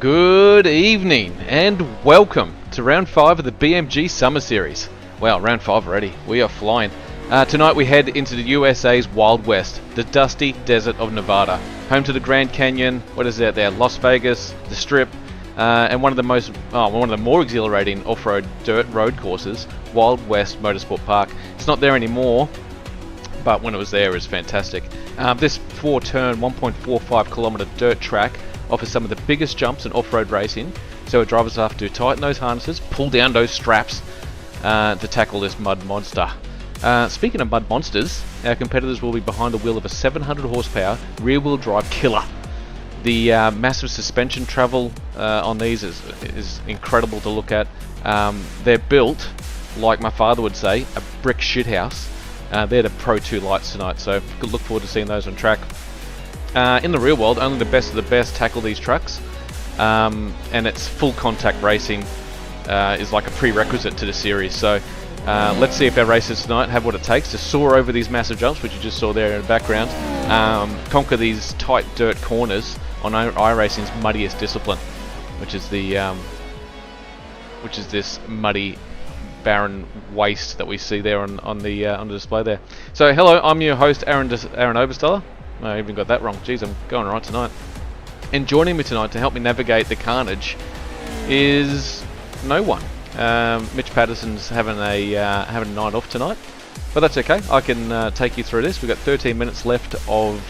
Good evening and welcome to round 5 of the BMG Summer Series. Wow, round 5 already. We are flying. Tonight we head into the USA's Wild West, the dusty desert of Nevada, home to the Grand Canyon, what is out there, Las Vegas, the Strip, and one of the more exhilarating off-road dirt road courses, Wild West Motorsport Park. It's not there anymore, but when it was there, it was fantastic. This 4-turn, 1.45 kilometer dirt track offers some of the biggest jumps in off-road racing, so drivers have to tighten those harnesses, pull down those straps to tackle this mud monster. Speaking of mud monsters, our competitors will be behind the wheel of a 700 horsepower rear-wheel drive killer. The massive suspension travel on these is incredible to look at. They're built, like my father would say, a brick shithouse. They're the Pro 2 Lites tonight, so good look forward to seeing those on track. In the real world, only the best of the best tackle these trucks, and it's full contact racing is like a prerequisite to the series. So let's see if our racers tonight have what it takes to soar over these massive jumps, which you just saw there in the background, conquer these tight dirt corners on iRacing's muddiest discipline, which is this muddy, barren waste that we see there on the display there. So hello, I'm your host Aaron Obersteller. I even got that wrong. Jeez, I'm going right tonight. And joining me tonight to help me navigate the carnage is no one. Mitch Patterson's having a night off tonight, but that's okay. I can take you through this. We've got 13 minutes left of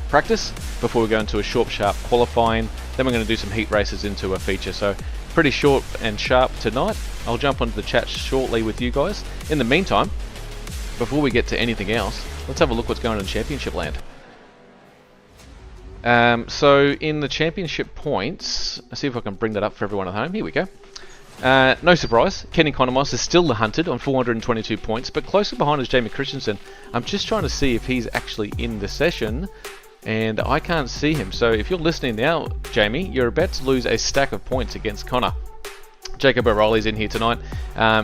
practice before we go into a short, sharp qualifying. Then we're going to do some heat races into a feature. So pretty short and sharp tonight. I'll jump onto the chat shortly with you guys. In the meantime, before we get to anything else, let's have a look what's going on in Championship Land. So in the Championship points, let's see if I can bring that up for everyone at home. Here we go. No surprise, Kenny Economos is still the hunted on 422 points, but closer behind is Jamie Christensen. I'm just trying to see if he's actually in the session, and I can't see him. So if you're listening now, Jamie, you're about to lose a stack of points against Connor. Jacob O'Reilly's in here tonight.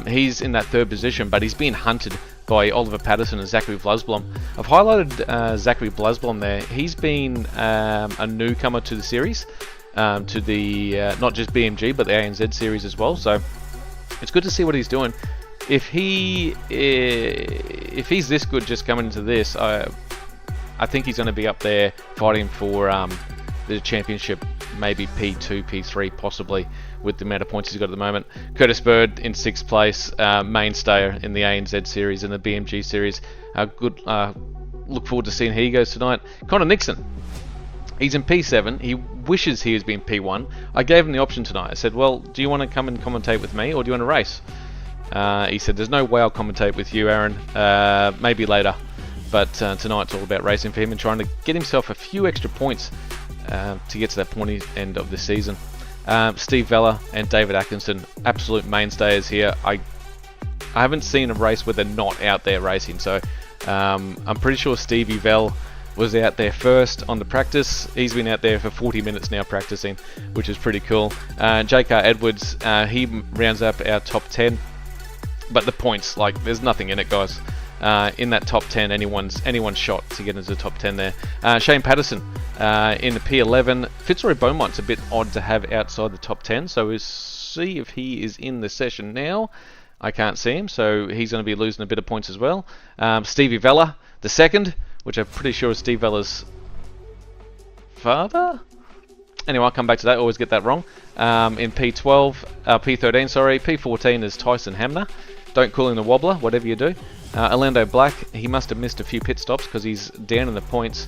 He's in that third position, but he's being hunted by Oliver Patterson and Zachary Blasblom. I've highlighted Zachary Blasblom there. He's been a newcomer to the series, to the not just BMG but the ANZ series as well. So it's good to see what he's doing. If he's this good just coming into this, I think he's going to be up there fighting for the championship, maybe P2, P3 possibly, with the amount of points he's got at the moment. Curtis Bird in 6th place, mainstay in the ANZ series and the BMG series. Good. Look forward to seeing how he goes tonight. Connor Nixon, he's in P7. He wishes he has been P1. I gave him the option tonight. I said, well, do you want to come and commentate with me, or do you want to race? He said, there's no way I'll commentate with you, Aaron. Maybe later. But tonight's all about racing for him and trying to get himself a few extra points to get to that pointy end of the season. Steve Vella and David Atkinson, absolute mainstays here. I haven't seen a race where they're not out there racing, so I'm pretty sure Stevie Vell was out there first on the practice. He's been out there for 40 minutes now practicing, which is pretty cool. J.K. Edwards, he rounds up our top 10, but the points, like, there's nothing in it, guys. In that top 10, anyone's shot to get into the top 10 there. Shane Patterson in the P11. Fitzroy Beaumont's a bit odd to have outside the top 10, so we'll see if he is in the session now. I can't see him, so he's going to be losing a bit of points as well. Stevie Vella, the second, which I'm pretty sure is Steve Vella's father? Anyway, I'll come back to that, always get that wrong. In P13, sorry, P14 is Tyson Hamner. Don't call him the wobbler, whatever you do. Orlando Black, he must have missed a few pit stops because he's down in the points.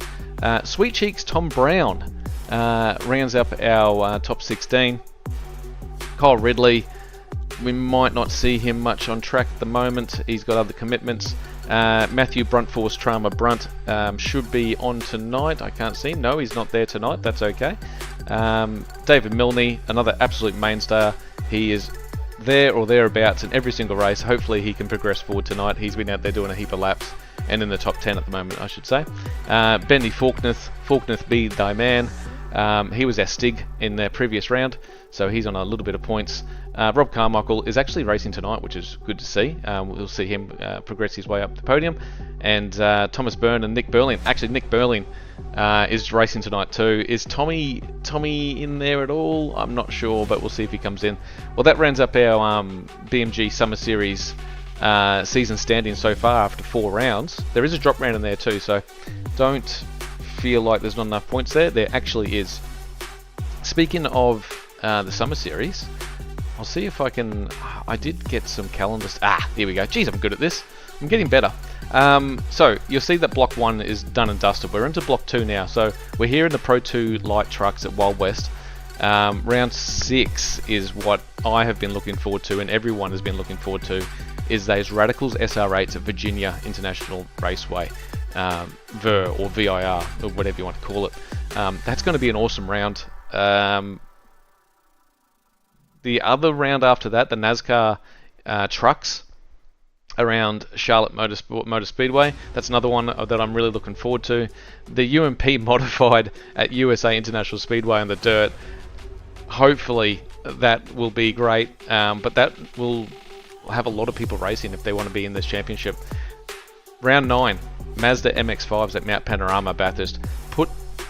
Sweet Cheeks Tom Brown rounds up our top 16. Kyle Ridley, we might not see him much on track at the moment. He's got other commitments. Matthew Bruntforce Trauma Brunt should be on tonight. I can't see him. No, he's not there tonight. That's okay. David Milne, another absolute mainstay. He is there or thereabouts in every single race. Hopefully he can progress forward tonight. He's been out there doing a heap of laps and in the top 10 at the moment, I should say. Bendy Faulkness be thy man. He was our Stig in the previous round, so he's on a little bit of points. Rob Carmichael is actually racing tonight, which is good to see. We'll see him progress his way up the podium. And Thomas Byrne and Nick Berlin. Actually, Nick Berlin is racing tonight too. Is Tommy in there at all? I'm not sure, but we'll see if he comes in. Well, that rounds up our BMG Summer Series season standing so far after 4 rounds. There is a drop round in there too, so don't feel like there's not enough points there. There actually is. Speaking of the Summer Series, I'll see if I can... I did get some calendars... here we go. Geez, I'm good at this. I'm getting better. So, you'll see that Block 1 is done and dusted. We're into Block 2 now. So, we're here in the Pro 2 Lite trucks at Wild West. Round 6 is what I have been looking forward to, and everyone has been looking forward to, is those Radicals SR8s at Virginia International Raceway. VIR, or VIR, or whatever you want to call it. That's going to be an awesome round. The other round after that, the NASCAR trucks around Charlotte Motor Speedway. That's another one that I'm really looking forward to. The UMP modified at USA International Speedway on the dirt. Hopefully that will be great, but that will have a lot of people racing if they want to be in this championship. Round 9, Mazda MX-5s at Mount Panorama Bathurst.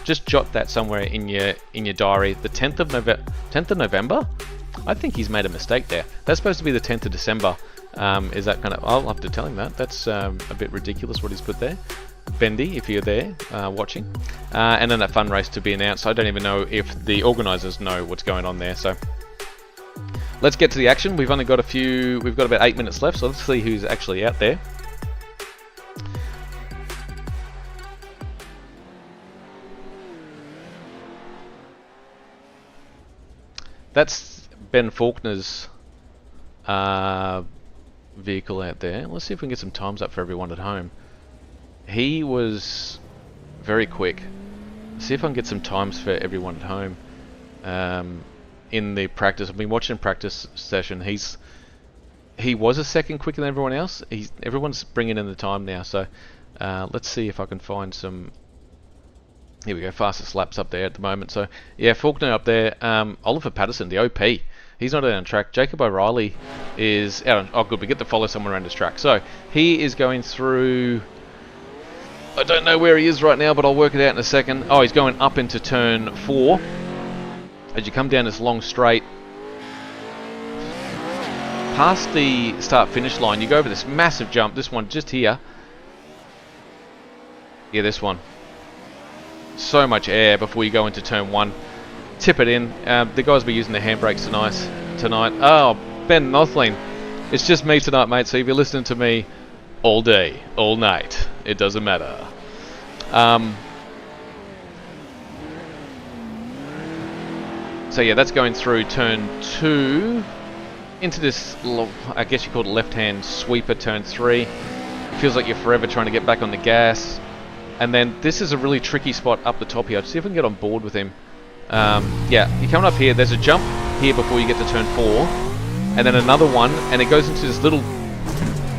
Just jot that somewhere in your diary. The 10th of November? I think he's made a mistake there. That's supposed to be the 10th of December. Is that kind of... I'll have to tell him that. That's a bit ridiculous what he's put there. Bendy, if you're there watching. And then that fun race to be announced. I don't even know if the organisers know what's going on there. So let's get to the action. We've only got we've got about 8 minutes left. So let's see who's actually out there. That's Ben Faulkner's vehicle out there. Let's see if we can get some times up for everyone at home. He was very quick. Let's see if I can get some times for everyone at home in the practice. I've been watching practice session. He was a second quicker than everyone else. Everyone's bringing in the time now. So let's see if I can find some... Here we go, fastest laps up there at the moment. So, yeah, Faulkner up there. Oliver Patterson, the OP. He's not out on track. Jacob O'Reilly is out on... Oh, good, we get to follow someone around this track. So, he is going through... I don't know where he is right now, but I'll work it out in a second. Oh, he's going up into turn 4. As you come down this long straight, past the start-finish line, you go over this massive jump. This one just here. Yeah, this one. So much air before you go into turn 1. Tip it in. The guys will be using their handbrakes tonight. Oh, Ben Nothling. It's just me tonight, mate. So if you're listening to me all day, all night, it doesn't matter. So yeah, that's going through turn 2 into this, I guess you call it left-hand sweeper, turn 3. Feels like you're forever trying to get back on the gas. And then this is a really tricky spot up the top here. Let's see if we can get on board with him. Yeah, you're coming up here. There's a jump here before you get to turn 4. And then another one. And it goes into this little...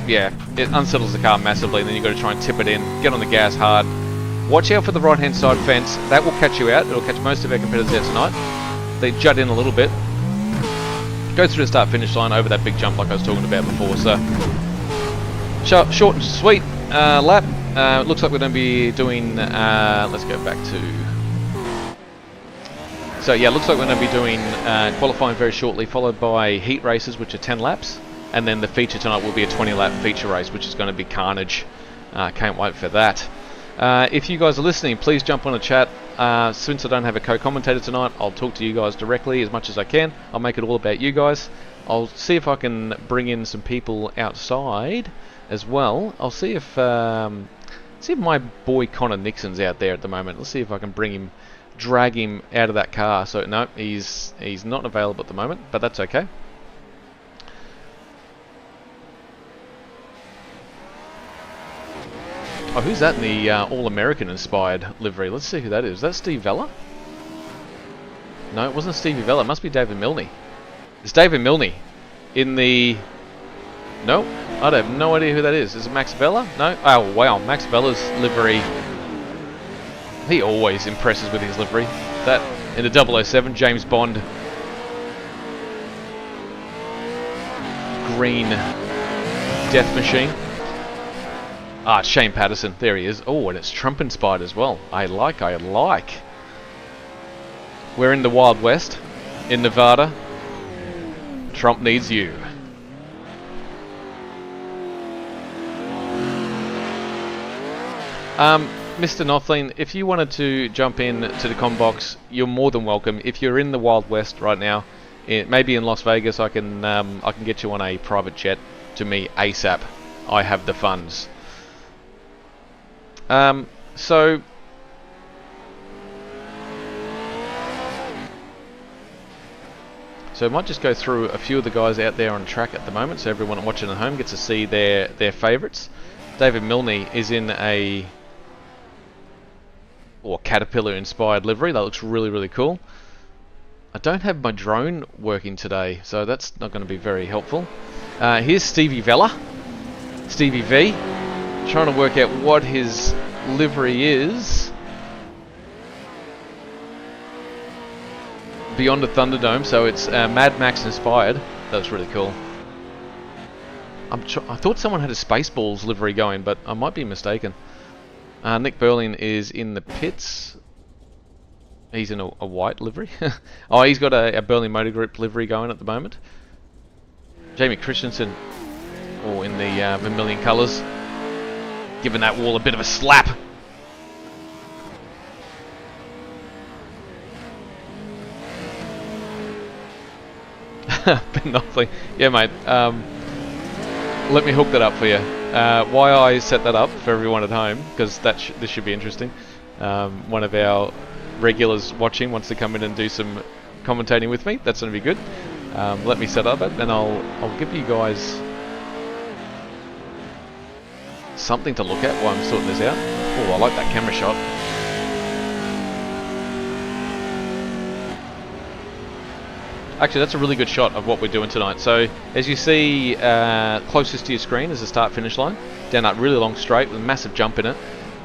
Yeah, it unsettles the car massively. And then you've got to try and tip it in. Get on the gas hard. Watch out for the right-hand side fence. That will catch you out. It'll catch most of our competitors out tonight. They jut in a little bit. Go through the start-finish line over that big jump like I was talking about before. So, short and sweet lap. Looks like we're going to be doing, let's go back to, so yeah, looks like we're going to be doing qualifying very shortly, followed by heat races, which are 10 laps, and then the feature tonight will be a 20-lap feature race, which is going to be carnage. Can't wait for that. If you guys are listening, please jump on a chat. Since I don't have a co-commentator tonight, I'll talk to you guys directly as much as I can. I'll make it all about you guys. I'll see if I can bring in some people outside as well. I'll see if my boy Connor Nixon's out there at the moment. Let's see if I can drag him out of that car. So no, he's not available at the moment, but that's okay. Oh, who's that in the All-American inspired livery? Let's see who that is. Is that Steve Vella? No, it wasn't Stevie Vella. It must be David Milne. It's David Milne in the... No, I have no idea who that is. Is it Max Vella? No? Oh, wow. Max Vella's livery. He always impresses with his livery. That, in the 007, James Bond. green death machine. Ah, it's Shane Patterson. There he is. Oh, and it's Trump inspired as well. I like. We're in the Wild West in Nevada. Trump needs you. Mr. Nothlin, if you wanted to jump in to the com box, you're more than welcome. If you're in the Wild West right now, maybe in Las Vegas, I can get you on a private jet to me ASAP. I have the funds. So I might just go through a few of the guys out there on track at the moment, so everyone watching at home gets to see their favourites. David Milne is in a Caterpillar inspired livery. That looks really, really cool. I don't have my drone working today, so that's not going to be very helpful. Here's Stevie Vella, Stevie V, trying to work out what his livery is. Beyond the Thunderdome, so it's Mad Max inspired. That was really cool. I thought someone had a Spaceballs livery going, but I might be mistaken. Nick Berlin is in the pits. He's in a white livery. Oh, he's got a Berlin Motor Group livery going at the moment. Jamie Christensen, in the vermilion colours, giving that wall a bit of a slap. Ben Knopfler. Yeah, mate. Let me hook that up for you. Why I set that up for everyone at home, because this should be interesting. One of our regulars watching wants to come in and do some commentating with me. That's going to be good. Let me set up it, and I'll give you guys something to look at while I'm sorting this out. Oh, I like that camera shot. Actually, that's a really good shot of what we're doing tonight. So, as you see, closest to your screen is the start-finish line. Down that really long straight with a massive jump in it.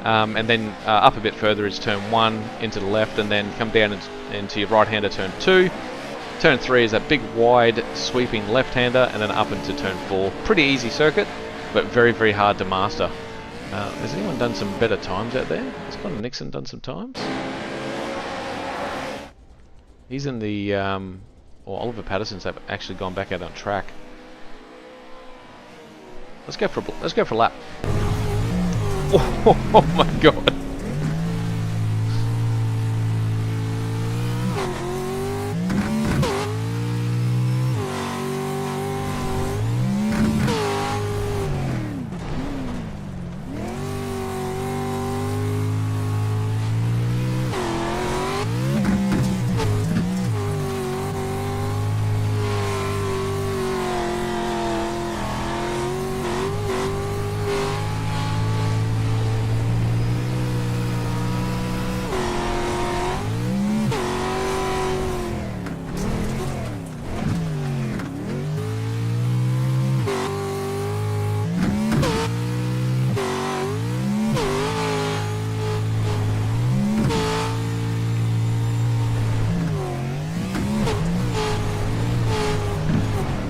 And then up a bit further is turn 1 into the left, and then come down into your right-hander turn 2. Turn 3 is that big, wide, sweeping left-hander, and then up into turn 4. Pretty easy circuit, but very, very hard to master. Has anyone done some better times out there? Has Connor Nixon done some times? He's in the... Oliver Patterson's have actually gone back out on track. Let's go for a lap. Oh my god.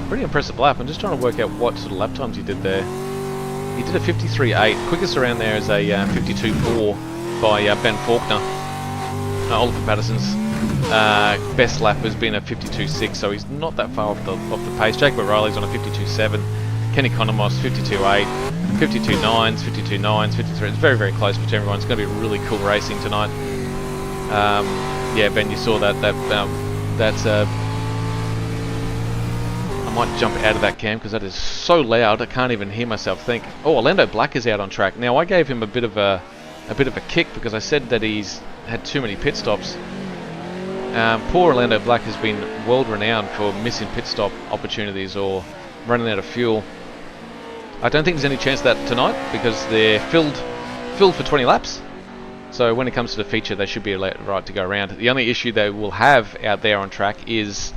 Pretty impressive lap. I'm just trying to work out what sort of lap times he did there. He did a 53.8. Quickest around there is a 52.4 by Ben Faulkner. Oliver Patterson's best lap has been a 52.6, so he's not that far off the pace. Jacob O'Reilly's on a 52.7. Kenny Conamos 52.8, 52.9s, 52.9s, 53. It's very, very close between everyone. It's going to be really cool racing tonight. Yeah, Ben, you saw that. That's I might jump out of that cam because that is so loud I can't even hear myself think. Oh, Orlando Black is out on track. Now I gave him a bit of a kick because I said that he's had too many pit stops. Poor Orlando Black has been world renowned for missing pit stop opportunities or running out of fuel. I don't think there's any chance of that tonight because they're filled for 20 laps. So when it comes to the feature, they should be right to go around. The only issue they will have out there on track is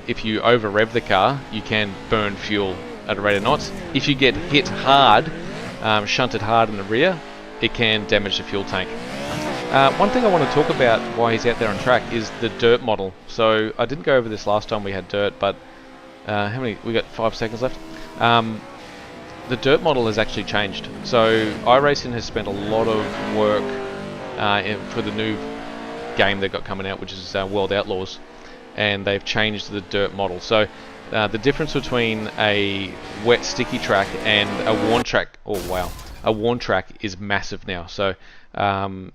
if you over rev the car, you can burn fuel at a rate of knots. If you get hit hard, shunted hard in the rear, it can damage the fuel tank. One thing I want to talk about why he's out there on track is the dirt model. So I didn't go over this last time we had dirt, but How many? We got 5 seconds left. The dirt model has actually changed. So iRacing has spent a lot of work for the new game they've got coming out, which is World Outlaws, and they've changed the dirt model. So the difference between a wet sticky track and a worn track, a worn track is massive now. So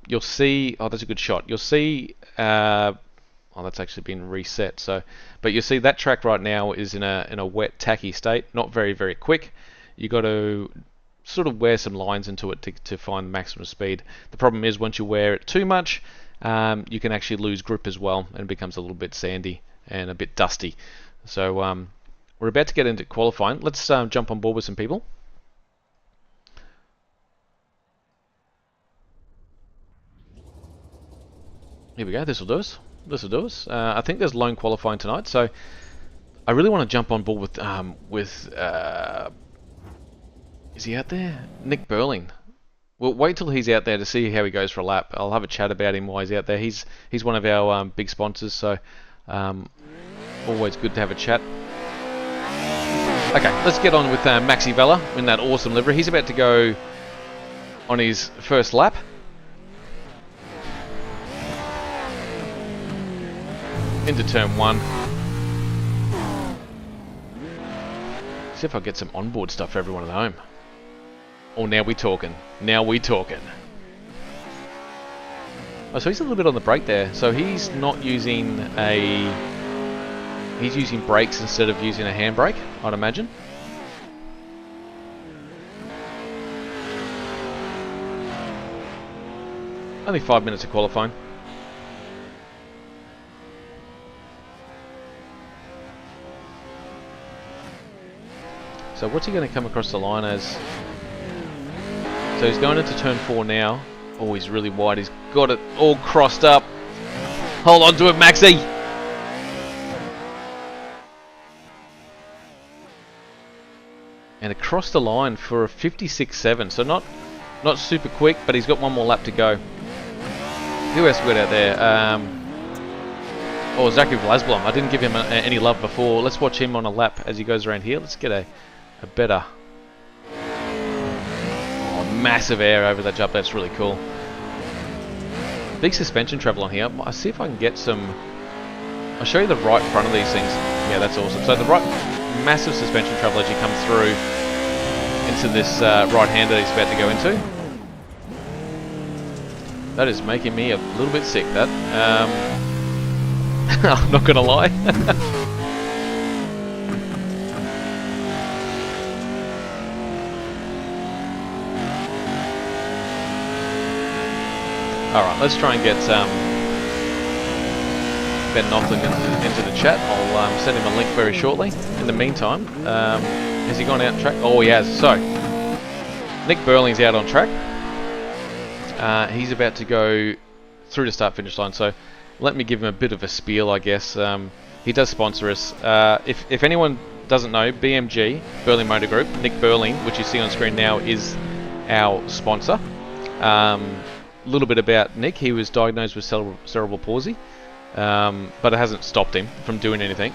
you'll see, that's a good shot. You'll see, that's actually been reset. So, but you'll see that track right now is in a wet tacky state, not very, very quick. You got to sort of wear some lines into it to find maximum speed. The problem is once you wear it too much, you can actually lose grip as well, and it becomes a little bit sandy and a bit dusty. So we're about to get into qualifying. Let's jump on board with some people. Here we go. This will do us. This will do us. I think there's lone qualifying tonight, so I really want to jump on board with is he out there? Nick Burling. We'll wait till he's out there to see how he goes for a lap. I'll have a chat about him while he's out there. He's one of our big sponsors, so always good to have a chat. Okay, let's get on with Maxi Vella in that awesome livery. He's about to go on his first lap. Into turn 1. See if I get some onboard stuff for everyone at home. Oh, now we talking. Now we talking. Oh, so he's a little bit on the brake there. So he's not using he's using brakes instead of using a handbrake, I'd imagine. Only 5 minutes of qualifying. So what's he going to come across the line as? So he's going into turn 4 now. Oh, he's really wide. He's got it all crossed up. Hold on to it, Maxi. And across the line for a 56.7. So not super quick, but he's got one more lap to go. Who else we got out there? Zachary Vlasblom. I didn't give him any love before. Let's watch him on a lap as he goes around here. Let's get a better... massive air over that jump. That's really cool. Big suspension travel on here. I'll see if I can get some... I'll show you the right front of these things. Yeah, that's awesome. So the right massive suspension travel as you come through into this right-hander he's about to go into. That is making me a little bit sick, that. I'm not gonna lie. Alright, let's try and get Ben Knopfler into the chat. I'll send him a link very shortly. In the meantime, has he gone out on track? Oh, he has. So, Nick Burling's out on track. He's about to go through the start-finish line, so let me give him a bit of a spiel, I guess. He does sponsor us. If anyone doesn't know, BMG, Burling Motor Group, Nick Burling, which you see on screen now, is our sponsor. A little bit about Nick. He was diagnosed with cerebral palsy, but it hasn't stopped him from doing anything.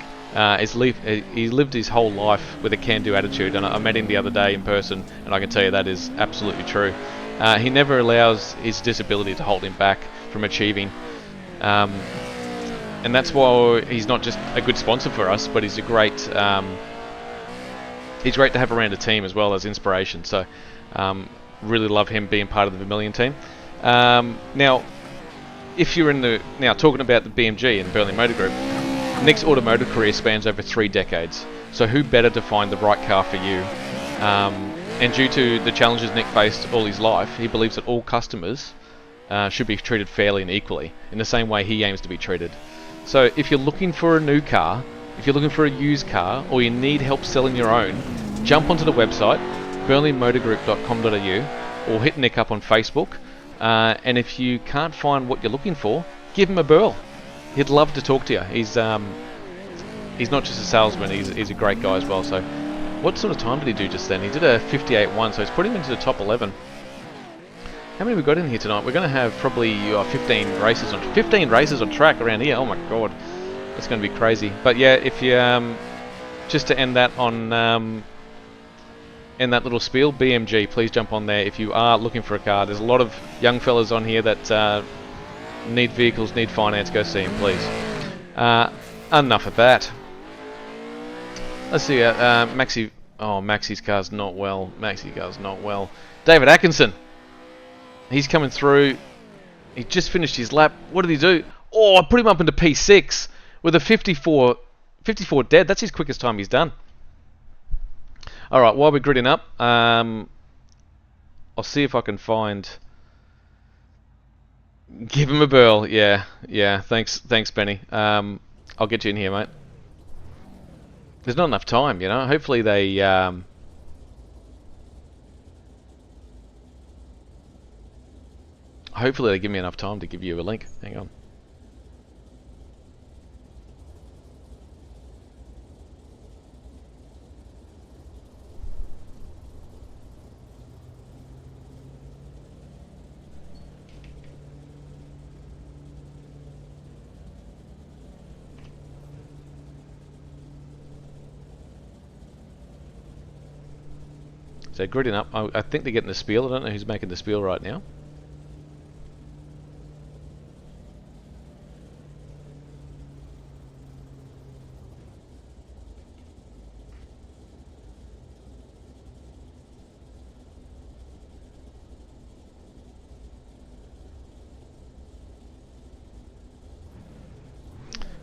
He lived his whole life with a can-do attitude, and I met him the other day in person, and I can tell you that is absolutely true. He never allows his disability to hold him back from achieving, and that's why he's not just a good sponsor for us, but he's great to have around a team as well as inspiration. So really love him being part of the Vermilion team. Now, if you're now talking about the BMG and Burling Motor Group, Nick's automotive career spans over 3 decades. So who better to find the right car for you? And due to the challenges Nick faced all his life, he believes that all customers should be treated fairly and equally, in the same way he aims to be treated. So if you're looking for a new car, if you're looking for a used car, or you need help selling your own, jump onto the website, burnleymotorgroup.com.au, or hit Nick up on Facebook. And if you can't find what you're looking for, give him a burl. He'd love to talk to you. He's not just a salesman, he's a great guy as well. So what sort of time did he do just then? He did a 58.1, so he's put him into the top 11. How many have we got in here tonight? We're going to have probably 15 races on track around here. Oh my god, that's going to be crazy. But yeah, if you just to end that on end that little spiel, BMG, please jump on there if you are looking for a car. There's a lot of young fellas on here that need vehicles, need finance. Go see him, please. Enough of that. Let's see. Maxi. Oh, Maxi's car's not well. Maxi car's not well. David Atkinson. He's coming through. He just finished his lap. What did he do? Oh, I put him up into P6 with a 54 dead. That's his quickest time he's done. Alright, while we're gridding up, I'll see if I can find... Give him a burl. Yeah. Thanks, Benny. I'll get you in here, mate. There's not enough time, you know. Hopefully they... Hopefully they give me enough time to give you a link. Hang on. So gridding up. I think they're getting the spiel. I don't know who's making the spiel right now.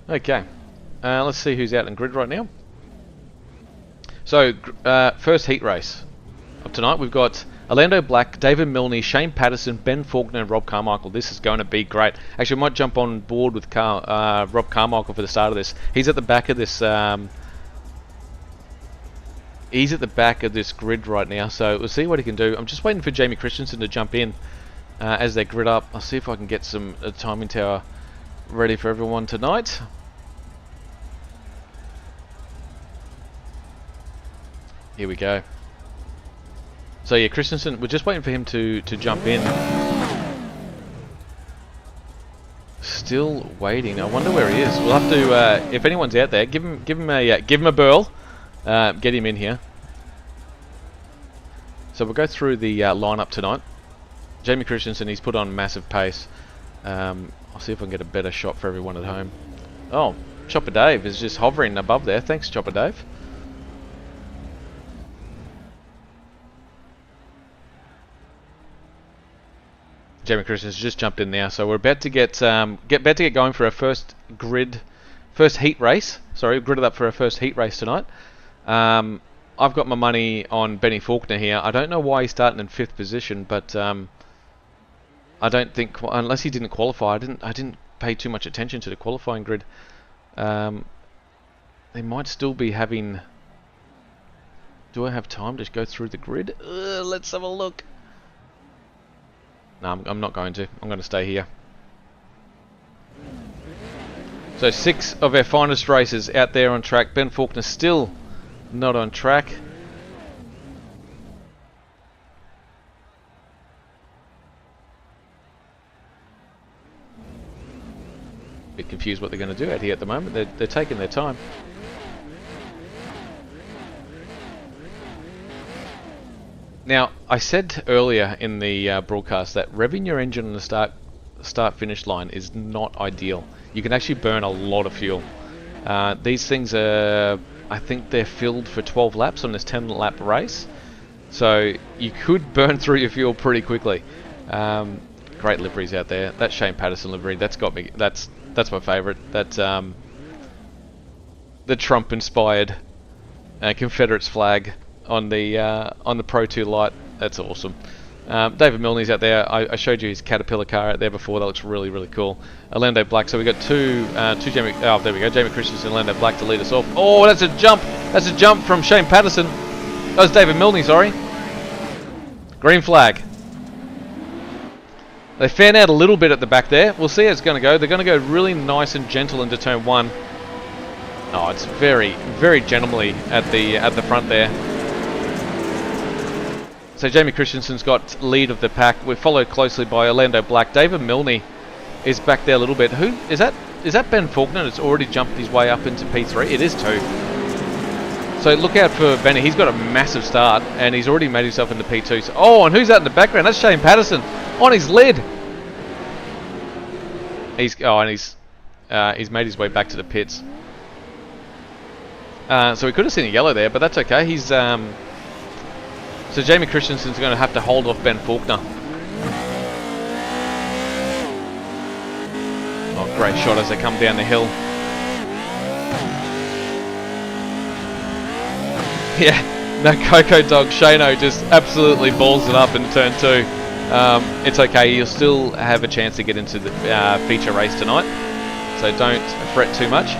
Okay, let's see who's out in grid right now. So, first heat race of tonight, we've got Orlando Black, David Milne, Shane Patterson, Ben Faulkner, and Rob Carmichael. This is going to be great. Actually, I might jump on board with Rob Carmichael for the start of this. He's at the back of this. He's at the back of this grid right now, so we'll see what he can do. I'm just waiting for Jamie Christensen to jump in as they grid up. I'll see if I can get some timing tower ready for everyone tonight. Here we go. So yeah, Christensen, we're just waiting for him to jump in. Still waiting. I wonder where he is. We'll have to, if anyone's out there, give him a burl. Get him in here. So we'll go through the lineup tonight. Jamie Christensen, he's put on massive pace. I'll see if I can get a better shot for everyone at home. Oh, Chopper Dave is just hovering above there. Thanks, Chopper Dave. Jamie Christensen's just jumped in now, so we're about to get going for our first heat race. Sorry, gridded up for our first heat race tonight. I've got my money on Benny Faulkner here. I don't know why he's starting in 5th position, but I don't think, unless he didn't qualify, I didn't pay too much attention to the qualifying grid. They might still be having. Do I have time to go through the grid? Let's have a look. No, I'm not going to. I'm going to stay here. So 6 of our finest racers out there on track. Ben Faulkner still not on track. Bit confused what they're going to do out here at the moment. They're taking their time. Now, I said earlier in the broadcast that revving your engine on the start-finish line is not ideal. You can actually burn a lot of fuel. These things are, I think they're filled for 12 laps on this 10-lap race. So you could burn through your fuel pretty quickly. Great liveries out there. That Shane Patterson livery, that's got me. That's my favourite. That's the Trump-inspired Confederates flag on the Pro 2 Lite. That's awesome. David Milne's out there. I showed you his Caterpillar car out there before. That looks really, really cool. Orlando Black. So we got two Jamie. Oh, there we go. Jamie Christensen and Orlando Black to lead us off. Oh, that's a jump. That's a jump from Shane Patterson. That was David Milne. Sorry. Green flag. They fan out a little bit at the back there. We'll see how it's going to go. They're going to go really nice and gentle into turn 1. Oh, it's very, very gentlemanly at the front there. So Jamie Christensen's got lead of the pack. We're followed closely by Orlando Black. David Milne is back there a little bit. Who is that? Is that Ben Faulkner that's already jumped his way up into P3? It is too. So look out for Benny. He's got a massive start, and he's already made himself into P2. So, oh, and who's out in the background? That's Shane Patterson on his lid. He's made his way back to the pits. So we could have seen a yellow there, but that's okay. He's so Jamie Christensen's going to have to hold off Ben Faulkner. Oh, great shot as they come down the hill. Yeah, no Coco Dog. Shano just absolutely balls it up in turn 2. It's okay, you'll still have a chance to get into the feature race tonight, so don't fret too much.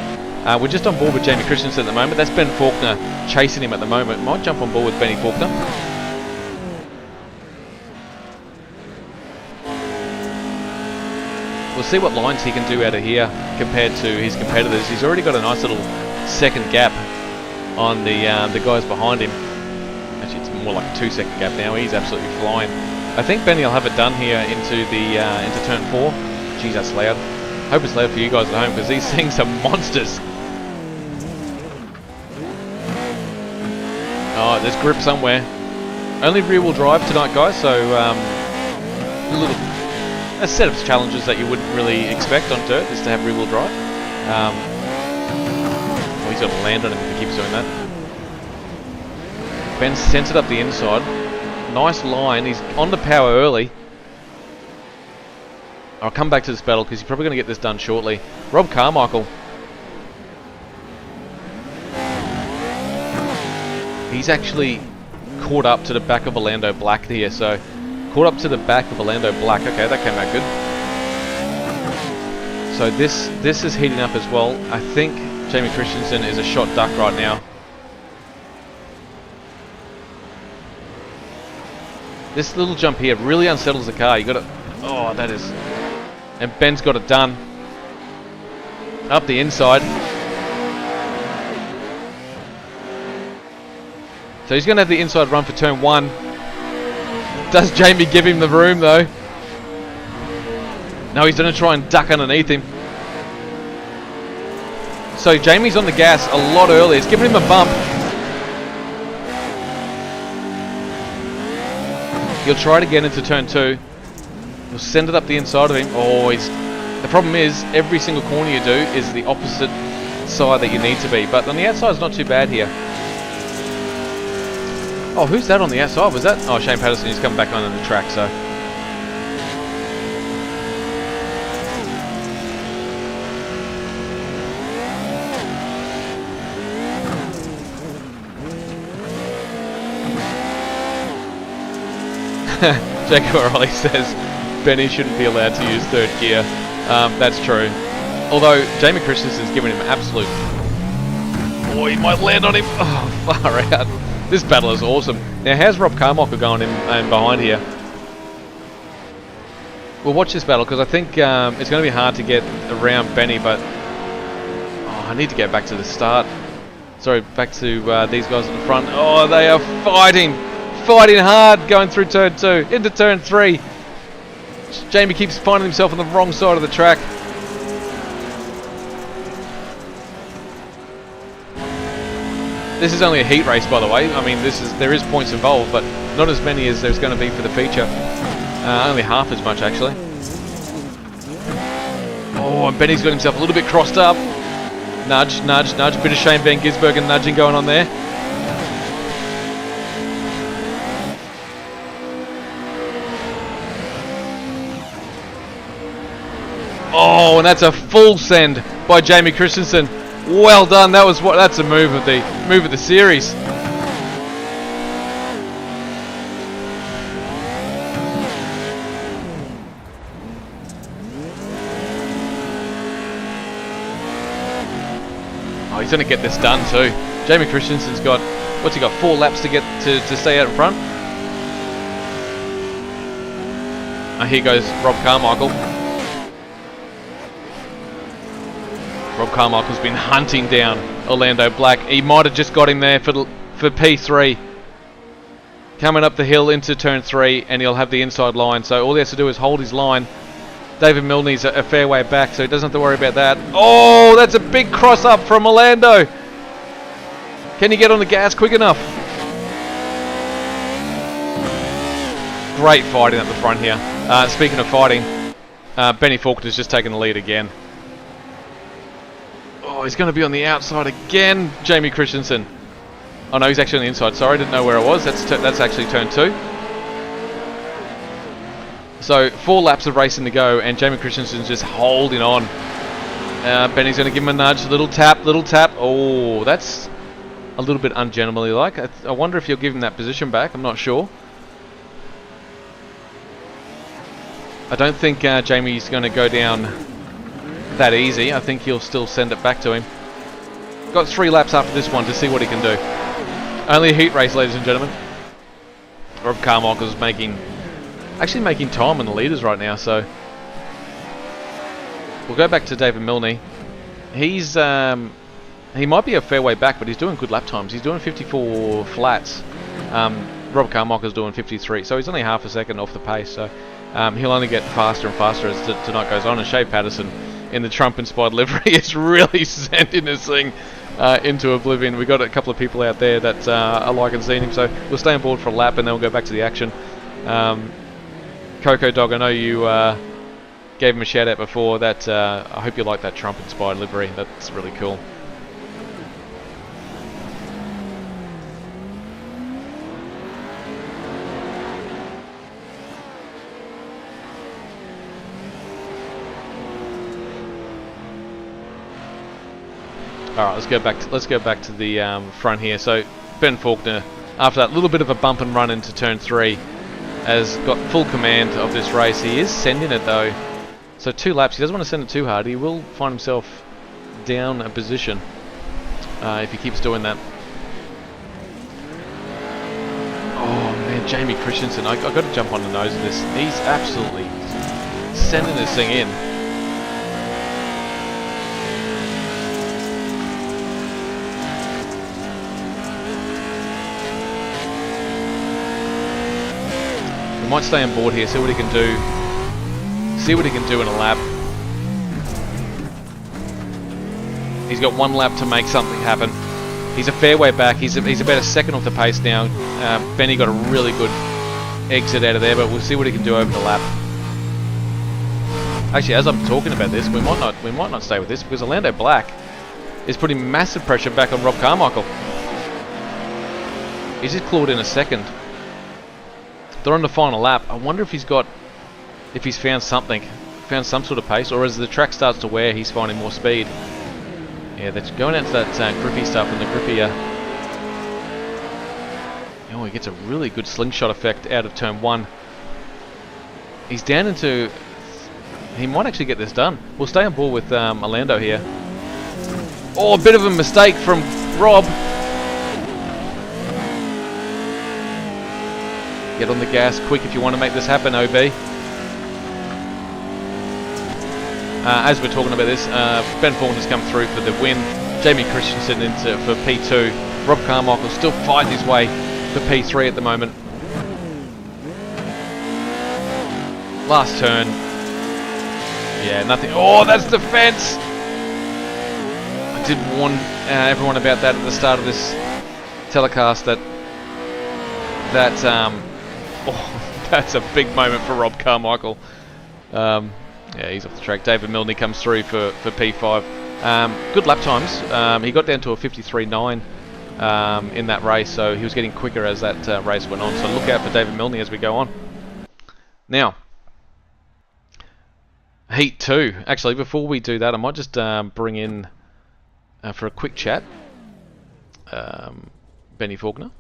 We're just on board with Jamie Christensen at the moment. That's Ben Faulkner chasing him at the moment. Might jump on board with Benny Faulkner. We'll see what lines he can do out of here compared to his competitors. He's already got a nice little second gap on the guys behind him. Actually, it's more like a 2-second gap now. He's absolutely flying. I think Benny will have it done here into turn 4. Jeez, that's loud. Hope it's loud for you guys at home because these things are monsters. Oh, there's grip somewhere. Only rear-wheel drive tonight, guys. So a set of challenges that you wouldn't really expect on dirt is to have rear-wheel drive. He's got to land on him if he keeps doing that. Ben sends it up the inside. Nice line. He's on the power early. I'll come back to this battle because he's probably going to get this done shortly. Rob Carmichael. He's actually caught up to the back of Orlando Black here. So, caught up to the back of Orlando Black. Okay, that came out good. So this is heating up as well. I think Jamie Christensen is a shot duck right now. This little jump here really unsettles the car. You got to... Oh, that is... And Ben's got it done. Up the inside. So he's going to have the inside run for turn 1. Does Jamie give him the room though? No, he's going to try and duck underneath him. So Jamie's on the gas a lot earlier. It's giving him a bump. He'll try to get into turn 2. He'll send it up the inside of him. Oh, the problem is, every single corner you do is the opposite side that you need to be. But on the outside, it's not too bad here. Oh, who's that on the outside? Was that? Oh, Shane Patterson. He's coming back on the track, so... Jacob O'Reilly says Benny shouldn't be allowed to use third gear. That's true. Although Jamie Christensen's giving him an absolute... Oh, he might land on him. Oh, far out. This battle is awesome. Now, how's Rob Carmichael going in behind here? We'll watch this battle because I think it's going to be hard to get around Benny, but... Oh, I need to get back to the start. Sorry, back to these guys at the front. Oh, they are fighting! Fighting hard going through turn 2 into turn 3. Jamie keeps finding himself on the wrong side of the track. This is only a heat race, by the way. I mean, there is points involved, but not as many as there's going to be for the feature. Only half as much, actually. Oh, and Benny's got himself a little bit crossed up. Nudge, nudge, nudge. Bit of Shane Van Gisbergen nudging going on there. Oh, and that's a full send by Jamie Christensen. Well done. That's a move of the series. Oh, he's going to get this done too. Jamie Christensen's got, what's he got? 4 laps to get to stay out in front. Here goes Rob Carmichael. Rob Carmichael's been hunting down Orlando Black. He might have just got him there for P3. Coming up the hill into turn 3, and he'll have the inside line. So all he has to do is hold his line. David Milne's a fair way back, so he doesn't have to worry about that. Oh, that's a big cross up from Orlando. Can you get on the gas quick enough? Great fighting at the front here. Speaking of fighting, Benny Faulkner's just taken the lead again. Oh, he's going to be on the outside again. Jamie Christensen. Oh no, he's actually on the inside. Sorry, didn't know where I was. That's actually turn 2. So 4 laps of racing to go, and Jamie Christensen's just holding on. Benny's going to give him a nudge. Little tap. Oh, that's a little bit ungentlemanly like. I wonder if he'll give him that position back. I'm not sure. I don't think Jamie's going to go down that easy. I think he'll still send it back to him. Got 3 laps after this one to see what he can do. Only a heat race, ladies and gentlemen. Rob Carmichael's actually making time on the leaders right now, so we'll go back to David Milne. He's he might be a fair way back, but he's doing good lap times. He's doing 54 flats. Rob Carmichael's doing 53, so he's only half a second off the pace. So he'll only get faster and faster as tonight goes on. And Shea Patterson in the Trump-inspired livery is really sending this thing into oblivion. We've got a couple of people out there that are liking seeing him, so we'll stay on board for a lap and then we'll go back to the action. Coco Dog, I know you gave him a shout out before. That I hope you like that Trump-inspired livery. That's really cool. Alright, let's go back to the front here. So Ben Faulkner, after that little bit of a bump and run into turn 3, has got full command of this race. He is sending it though. So 2 laps. He doesn't want to send it too hard. He will find himself down a position if he keeps doing that. Oh man, Jamie Christensen. I've got to jump on the nose of this. He's absolutely sending this thing in. Might stay on board here, see what he can do. See what he can do in a lap. He's got 1 lap to make something happen. He's a fair way back. He's about a second off the pace now. Benny got a really good exit out of there, but we'll see what he can do over the lap. Actually, as I'm talking about this, we might not stay with this because Orlando Black is putting massive pressure back on Rob Carmichael. He's just clawed in a second. They're on the final lap. I wonder if he's found some sort of pace, or as the track starts to wear, he's finding more speed. Yeah, they're going out to that grippy stuff, and the grippier. Oh, he gets a really good slingshot effect out of turn 1. He's down into. He might actually get this done. We'll stay on board with Orlando here. Oh, a bit of a mistake from Rob. Get on the gas quick if you want to make this happen, OB. As we're talking about this, Ben Faulkner's come through for the win. Jamie Christensen for P2. Rob Carmichael still fighting his way for P3 at the moment. Last turn. Yeah, nothing. Oh, that's the fence! I did warn everyone about that at the start of this telecast that oh, that's a big moment for Rob Carmichael. Yeah, he's off the track. David Milne comes through for P5. Good lap times. He got down to a 53.9 in that race, so he was getting quicker as that race went on. So look out for David Milne as we go on. Now, Heat 2. Actually, before we do that, I might just bring in, for a quick chat, Benny Faulkner.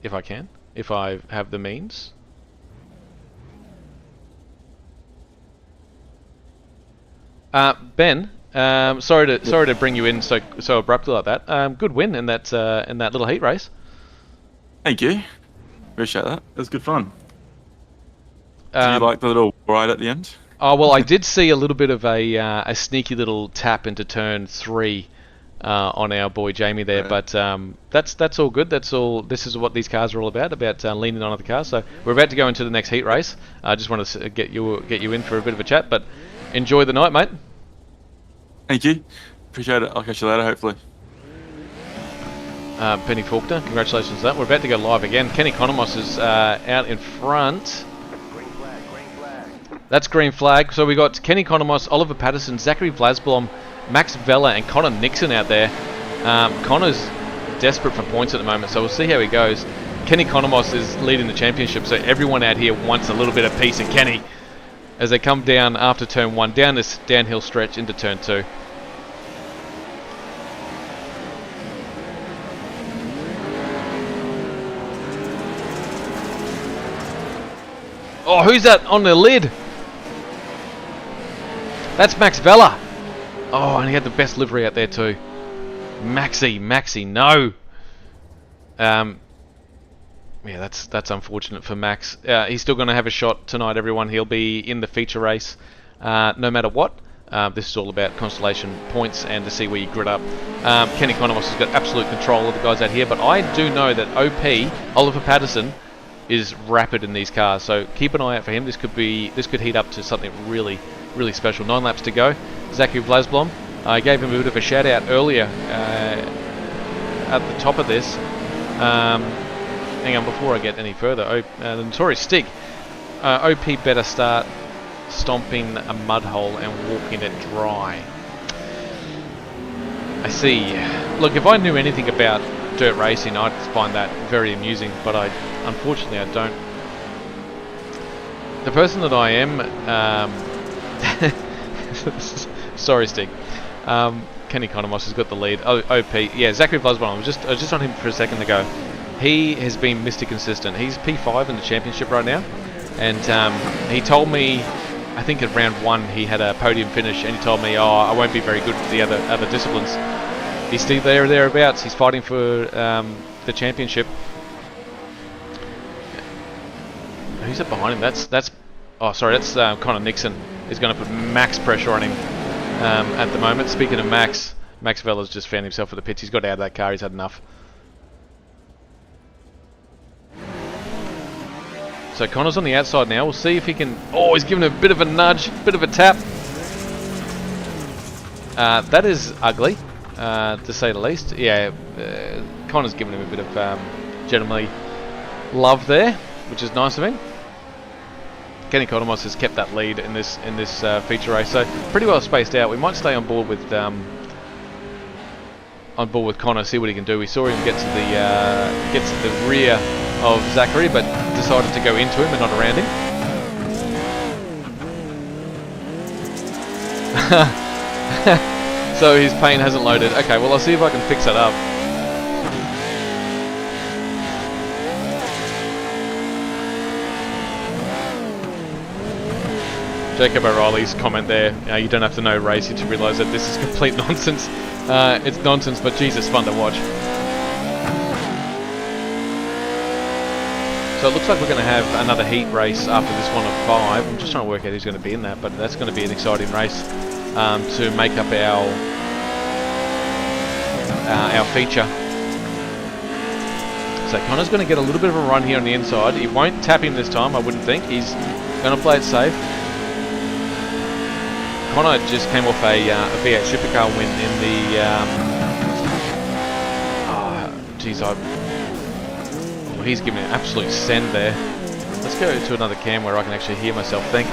If I can. If I have the means. Ben, sorry to bring you in so abruptly like that. Good win in that little heat race. Thank you. Appreciate that. It was good fun. Did you like the little ride at the end? Oh well, I did see a little bit of a sneaky little tap into turn 3 on our boy Jamie there, but that's all good. That's all. This is what these cars are all about leaning on other cars. So we're about to go into the next heat race. I just want to get you in for a bit of a chat, but enjoy the night, mate. Thank you. Appreciate it. I'll catch you later, hopefully. Penny Faulkner, congratulations on that. We're about to go live again. Kenny Economos is out in front. Green flag, green flag. That's green flag. So we got Kenny Economos, Oliver Patterson, Zachary Vlasblom, Max Vella, and Connor Nixon out there. Connor's desperate for points at the moment, so we'll see how he goes. Kenny Economos is leading the championship, so everyone out here wants a little bit of piece of Kenny as they come down after turn 1, down this downhill stretch into turn 2. Oh, who's that on the lid? That's Max Vella. Oh, and he had the best livery out there too. Maxi, no. Yeah, that's unfortunate for Max. He's still going to have a shot tonight, everyone. He'll be in the feature race, no matter what. This is all about constellation points and to see where you grid up. Kenny Economos has got absolute control of the guys out here, but I do know that OP, Oliver Patterson, is rapid in these cars, so keep an eye out for him. This could heat up to something really, really special. 9 laps to go. Zachary Vlasblom, I gave him a bit of a shout out earlier at the top of this. Hang on, before I get any further, the Notorious Stig. OP better start stomping a mud hole and walking it dry. I see. Look, if I knew anything about dirt racing, I'd find that very amusing, but unfortunately I don't. The person that I am, sorry Stig, Kenny Economos has got the lead. OP, yeah, Zachary Vlasblom, I was just on him for a second ago. He has been Mr. Consistent. He's P5 in the championship right now, and he told me, I think at round 1 he had a podium finish, and he told me, oh, I won't be very good for the other disciplines. He's still there or thereabouts. He's fighting for the championship. Who's up behind him? That's Connor Nixon. Is going to put max pressure on him at the moment. Speaking of Max Vella's just found himself at the pits. He's got out of that car. He's had enough. So Connor's on the outside now. We'll see if he can... Oh, he's given a bit of a nudge, bit of a tap. That is ugly, to say the least. Yeah, Connor's given him a bit of gentlemanly love there, which is nice of him. Kenny Economos has kept that lead in this feature race, so pretty well spaced out. We might stay on board with Connor, see what he can do. We saw him get to the rear of Zachary, but decided to go into him and not around him. So his paint hasn't loaded. Okay, well I'll see if I can fix that up. Jacob O'Reilly's comment there, you don't have to know racing to realise that this is complete nonsense. It's nonsense, but geez, it's fun to watch. So it looks like we're going to have another heat race after this one of 5. I'm just trying to work out who's going to be in that, but that's going to be an exciting race to make up our feature. So Connor's going to get a little bit of a run here on the inside. He won't tap him this time, I wouldn't think. He's going to play it safe. Connor just came off a V8 Supercar win in the... he's giving an absolute send there. Let's go to another cam where I can actually hear myself think.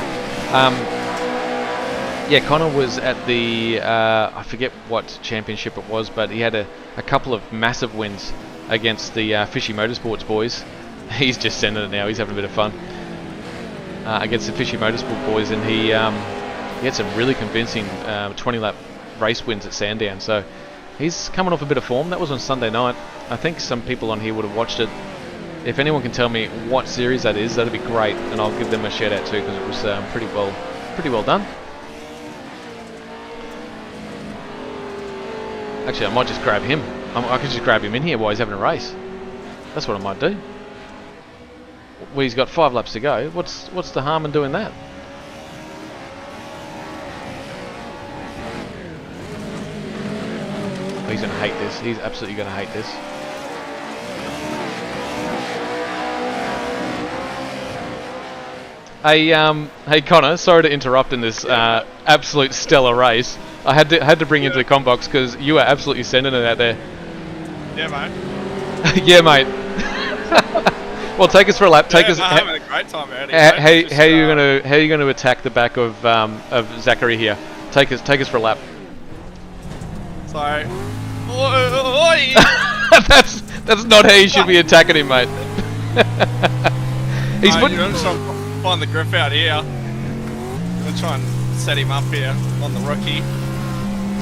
Yeah, Connor was at the... I forget what championship it was, but he had a couple of massive wins against the Fishy Motorsports boys. He's just sending it now. He's having a bit of fun. Against the Fishy Motorsport boys, and he had some really convincing 20-lap race wins at Sandown, so he's coming off a bit of form. That was on Sunday night. I think some people on here would have watched it. If anyone can tell me what series that is, that'd be great, and I'll give them a shout out too, because it was pretty well done. Actually, I might just grab him. I could just grab him in here while he's having a race. That's what I might do. Well, he's got 5 laps to go. What's the harm in doing that? He's going to hate this. He's absolutely going to hate this. Hey Connor, sorry to interrupt in this absolute stellar race. I had to bring you into the com box because you are absolutely sending it out there. Yeah, mate. Yeah, mate. Well, take us for a lap. Take us. I'm having a great time out here. How are you gonna attack the back of Zachary here? Take us for a lap. So, oi. That's not how you should be attacking him, mate. He's putting. I'm just trying to find the grip out here. I'm gonna try and set him up here on the rookie.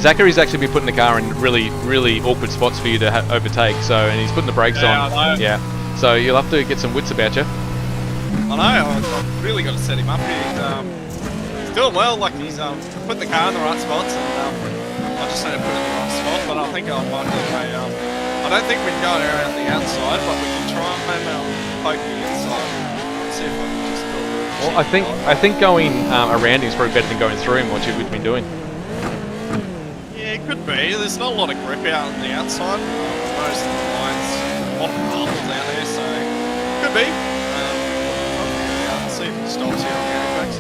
Zachary's actually been putting the car in really awkward spots for you to overtake. So, and he's putting the brakes on. I know. Yeah. So you'll have to get some wits about you. I know. I've really got to set him up here. He's doing well. Like he's putting the car in the right spots, and I just need to put it in the right spot. But I think I might do I don't think we can go around the outside, but we can try and poke the inside. See if I can just do it. Well, I think going around him is probably better than going through him. What you've been doing. Yeah, it could be. There's not a lot of grip out on the outside. Most of the lines, a lot of marbles out there, so could be. Let's see if it stops here on the apex.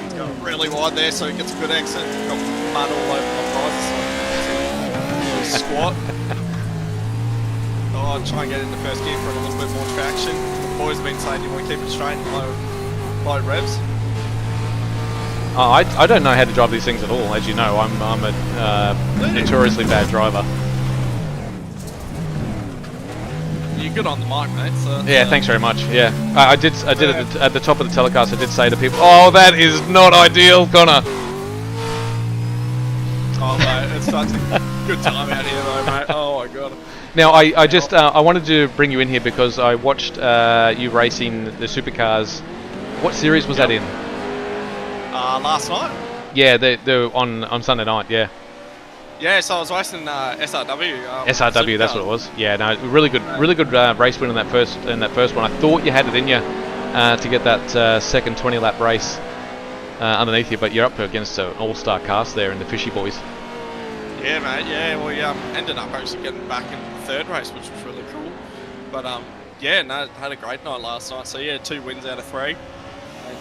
It's going really wide there, so it gets a good exit. Got mud all over my bike, so it's a squat. I'll try and get into first gear for a little bit more traction. The boys have been saying you want to keep it straight and low revs. I don't know how to drive these things at all, as you know. I'm a notoriously bad driver. You're good on the mic, mate. So yeah, thanks very much. Yeah, I did at the top of the telecast. I did say to people, "Oh, that is not ideal, Connor." Oh, mate, it's such a good time out here, though, mate. Oh my god. Now, I just I wanted to bring you in here because I watched you racing the supercars. What series was that in? Last night? Yeah, they're on Sunday night, yeah. Yeah, so I was racing SRW. SRW, that's what it was. Yeah, no, really good race win in that first one. I thought you had it in you to get that second 20-lap race underneath you, but you're up against an all-star cast there in the Fishy Boys. Yeah, mate. Yeah, we ended up actually getting back in the third race, which was really cool. But yeah, no, had a great night last night. So yeah, 2 wins out of 3. And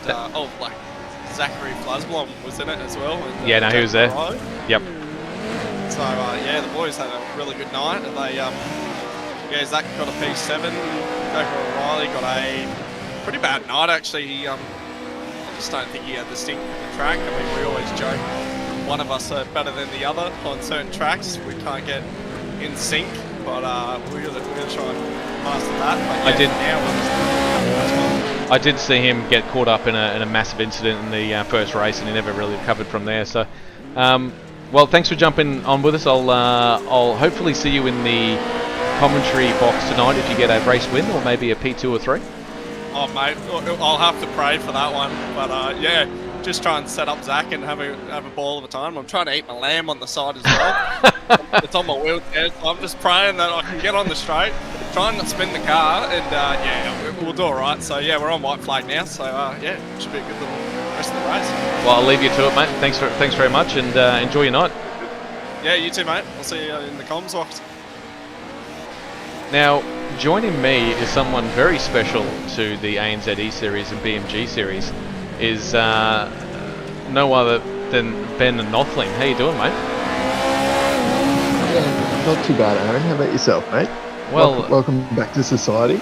Zachary Flasblom was in it as well. And, yeah, no, he was there. Yep. So yeah, the boys had a really good night, and they Zach got a P7, Jacob O'Reilly got a pretty bad night actually. I just don't think he had the stink of the track. I mean, we always joke one of us are better than the other on certain tracks. We can't get in sync, but we're gonna try and master that. But yeah, I did see him get caught up in a massive incident in the first race, and he never really recovered from there. So, well, thanks for jumping on with us. I'll hopefully see you in the commentary box tonight if you get a race win, or maybe a P2 or 3. Oh mate, I'll have to pray for that one. But yeah, just try and set up Zach and have a ball of a time. I'm trying to eat my lamb on the side as well. It's on my wheelchair, so I'm just praying that I can get on the straight, try and not spin the car, and yeah, we'll do all right. So yeah, we're on white flag now, so yeah, should be a good little rest of the race. Well, I'll leave you to it, mate. Thanks very much, and enjoy your night. Yeah, you too, mate. I'll see you in the comms box. Now, joining me is someone very special to the ANZE series and BMG series. Is no other than Ben Nothling. How you doing, mate? Yeah, not too bad, Aaron. How about yourself, mate? Well, welcome back to society.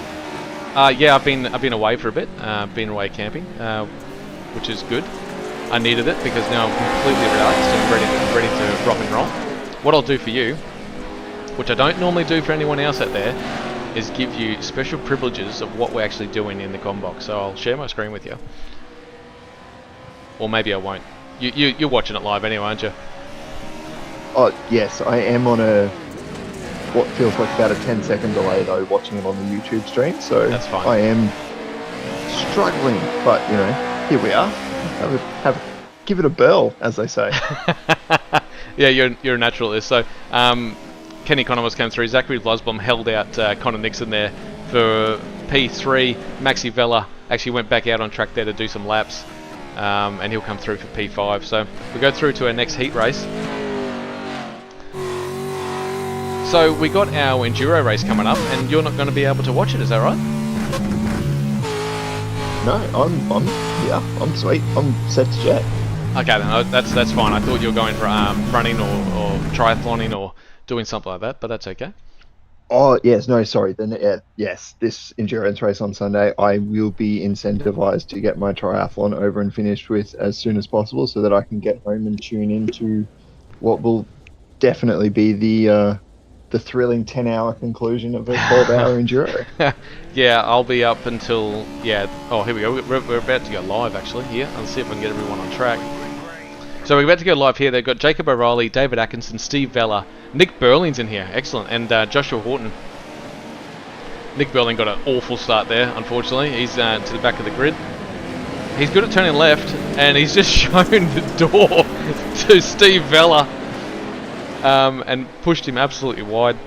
Yeah, I've been away for a bit. Been away camping, which is good. I needed it because now I'm completely relaxed and ready to rock and roll. What I'll do for you, which I don't normally do for anyone else out there, is give you special privileges of what we're actually doing in the combox. So I'll share my screen with you. Or maybe I won't. You're watching it live anyway, aren't you? Oh, yes, I am on what feels like about a 10-second delay though, watching it on the YouTube stream, so that's fine. I am struggling, but you know, here we are. Give it a bell, as they say. Yeah, you're a natural at this. So, Kenny Economos came through. Zachary Vlasblom held out Connor Nixon there for P3. Maxi Vella actually went back out on track there to do some laps. And he'll come through for P5. So we go through to our next heat race. So we got our enduro race coming up, and you're not going to be able to watch it. Is that right? No, I'm sweet. I'm set to jet. Okay, then that's fine. I thought you were going running or triathloning or doing something like that, but that's okay. Oh yes, no, sorry. Then yes, this endurance race on Sunday, I will be incentivized to get my triathlon over and finished with as soon as possible, so that I can get home and tune into what will definitely be the thrilling 10-hour conclusion of a 12-hour enduro. Yeah, I'll be up until Oh, here we go. We're about to go live actually here. I'll see if I can get everyone on track. So we're about to go live here. They've got Jacob O'Reilly, David Atkinson, Steve Vella, Nick Burling's in here. Excellent. And Joshua Horton. Nick Burling got an awful start there, unfortunately. He's to the back of the grid. He's good at turning left, and he's just shown the door to Steve Vella and pushed him absolutely wide.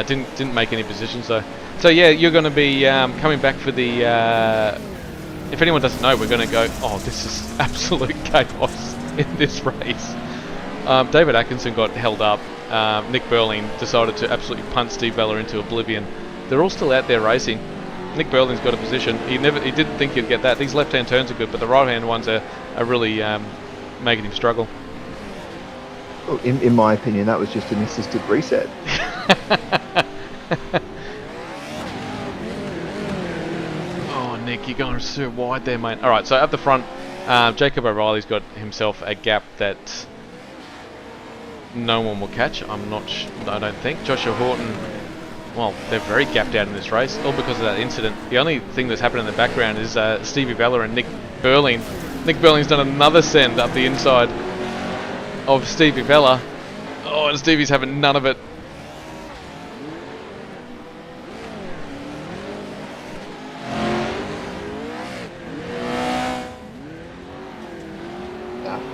Didn't make any positions though. So yeah, you're going to be coming back for the... if anyone doesn't know, we're going to go... Oh, this is absolute chaos in this race. David Atkinson got held up. Nick Burling decided to absolutely punt Steve Vella into oblivion. They're all still out there racing. Nick Burling's got a position. He didn't think he'd get that. These left-hand turns are good, but the right-hand ones are really making him struggle. Well, in my opinion, that was just an assisted reset. Oh, Nick, you're going so wide there, mate. All right, so up the front, Jacob O'Reilly's got himself a gap that no one will catch. I don't think. Joshua Horton, well, they're very gapped out in this race, all because of that incident. The only thing that's happened in the background is Stevie Vella and Nick Burling. Nick Burling's done another send up the inside of Stevie Vella. Oh, and Stevie's having none of it.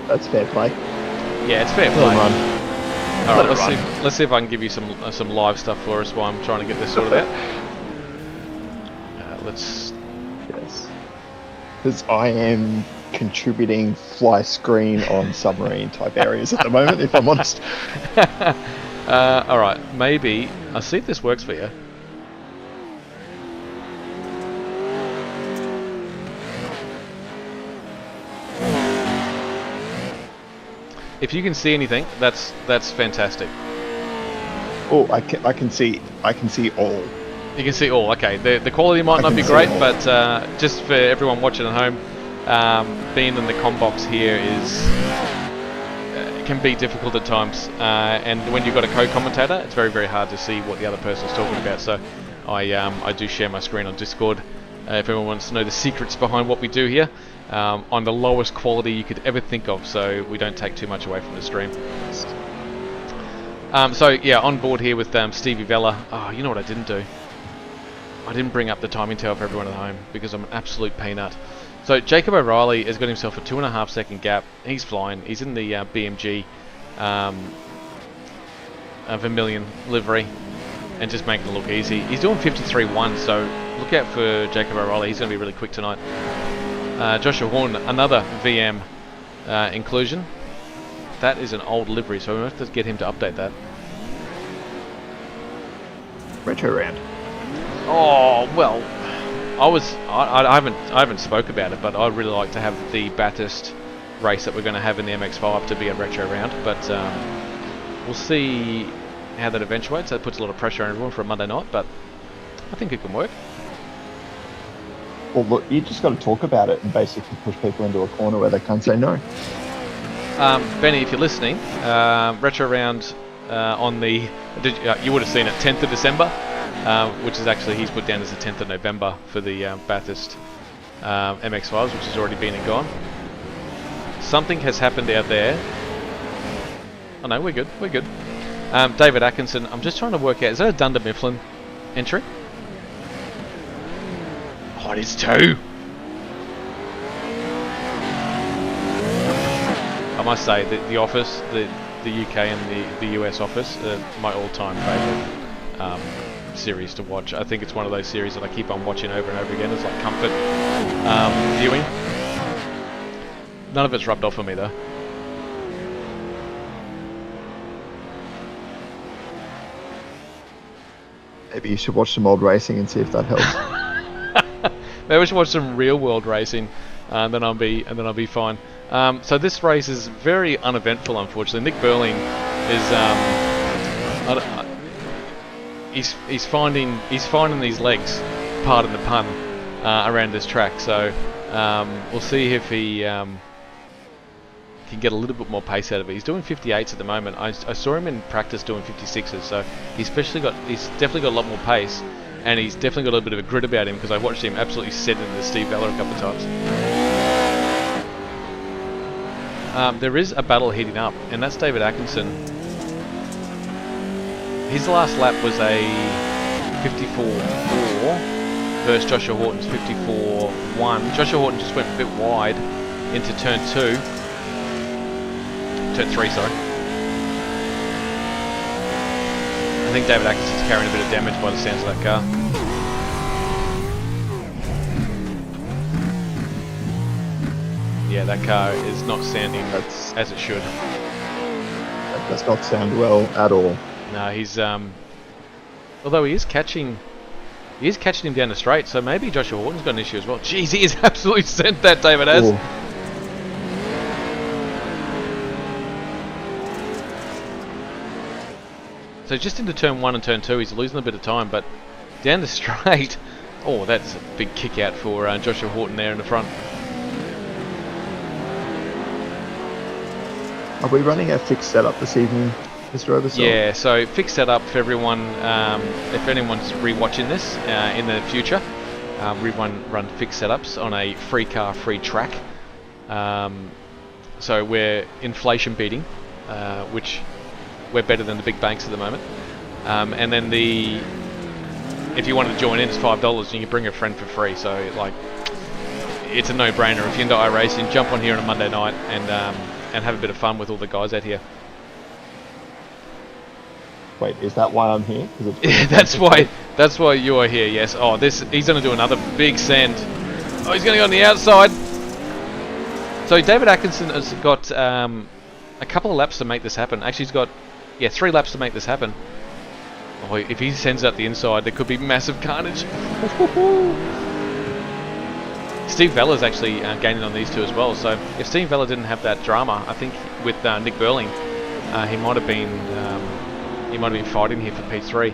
That's fair play. Yeah, it's fair play. Well run. All right, Let it let's see if I can give you some live stuff for us while I'm trying to get this sorted out. Let's. Yes. Because I am contributing fly screen on submarine type areas at the moment, if I'm honest. All right, maybe I'll see if this works for you. If you can see anything, that's fantastic. Oh, I can see all. You can see all. Okay, the quality might not be great, but just for everyone watching at home, being in the comm box here can be difficult at times, and when you've got a co-commentator, it's very, very hard to see what the other person's talking about. So I do share my screen on Discord if anyone wants to know the secrets behind what we do here, on the lowest quality you could ever think of, so we don't take too much away from the stream. So yeah, on board here with Stevie Vella. Oh, you know what I didn't do? I didn't bring up the timing tower for everyone at home because I'm an absolute peanut. So Jacob O'Reilly has got himself a 2.5 second gap. He's flying. He's in the BMG Vermilion livery and just making it look easy. He's doing 53.1, so look out for Jacob O'Reilly. He's going to be really quick tonight. Joshua Horn, another VM inclusion. That is an old livery, so we have to get him to update that. Retro round. Oh well, I haven't spoke about it, but I'd really like to have the Bathurst race that we're going to have in the MX-5 to be a retro round. But we'll see how that eventuates. That puts a lot of pressure on everyone for a Monday night, but I think it can work. Well, look, you just got to talk about it and basically push people into a corner where they can't say no. Benny, if you're listening, retro round on the you would have seen it 10th of December, which is actually he's put down as the 10th of November for the Bathurst MX-5s, which has already been and gone. Something has happened out there. Oh no, we're good. We're good. David Atkinson, I'm just trying to work out, is that a Dunder Mifflin entry? Oh, it is too. I must say that the Office, the UK and the US Office, my all-time favourite series to watch. I think it's one of those series that I keep on watching over and over again. It's like comfort viewing. None of it's rubbed off on me though. Maybe you should watch some old racing and see if that helps. Maybe we should watch some real world racing, and then I'll be fine. So this race is very uneventful, unfortunately. Nick Burling is he's finding these legs, pardon the pun, around this track. So we'll see if he can get a little bit more pace out of it. He's doing 58s at the moment. I saw him in practice doing 56s, so he's definitely got a lot more pace, and he's definitely got a little bit of a grit about him, because I watched him absolutely set into Steve Vella a couple of times. There is a battle heating up, and that's David Atkinson. His last lap was a 54.4 versus Joshua Horton's 54.1. Joshua Horton just went a bit wide into turn 3, sorry. I think David Atkinson's carrying a bit of damage by the sounds of that car. Yeah, that car is not sounding as it should. That does not sound well at all. No, he's although he is catching him down the straight, so maybe Joshua Horton's got an issue as well. Jeez, he is absolutely sent that, David has. Ooh. So just into turn 1 and turn 2, he's losing a bit of time, but down the straight, oh, that's a big kick out for Joshua Horton there in the front. Are we running a fixed setup this evening, Mr. Oversell? Yeah, so fixed setup for everyone. If anyone's rewatching this in the future, we run fixed setups on a free car, free track. So we're inflation beating, which we're better than the big banks at the moment. And then if you want to join in, it's $5 and you can bring a friend for free. So like, it's a no-brainer. If you're into iRacing, jump on here on a Monday night and have a bit of fun with all the guys out here. Wait, is that why I'm here? Yeah, that's why you are here. Yes. Oh, he's going to do another big send. Oh, he's going to go on the outside. So David Atkinson has got a couple of laps to make this happen. Actually, he's got 3 laps to make this happen. Oh, if he sends out the inside, there could be massive carnage. Steve Vella's actually gaining on these two as well. So if Steve Vella didn't have that drama, I think with Nick Burling, he might have been fighting here for P3.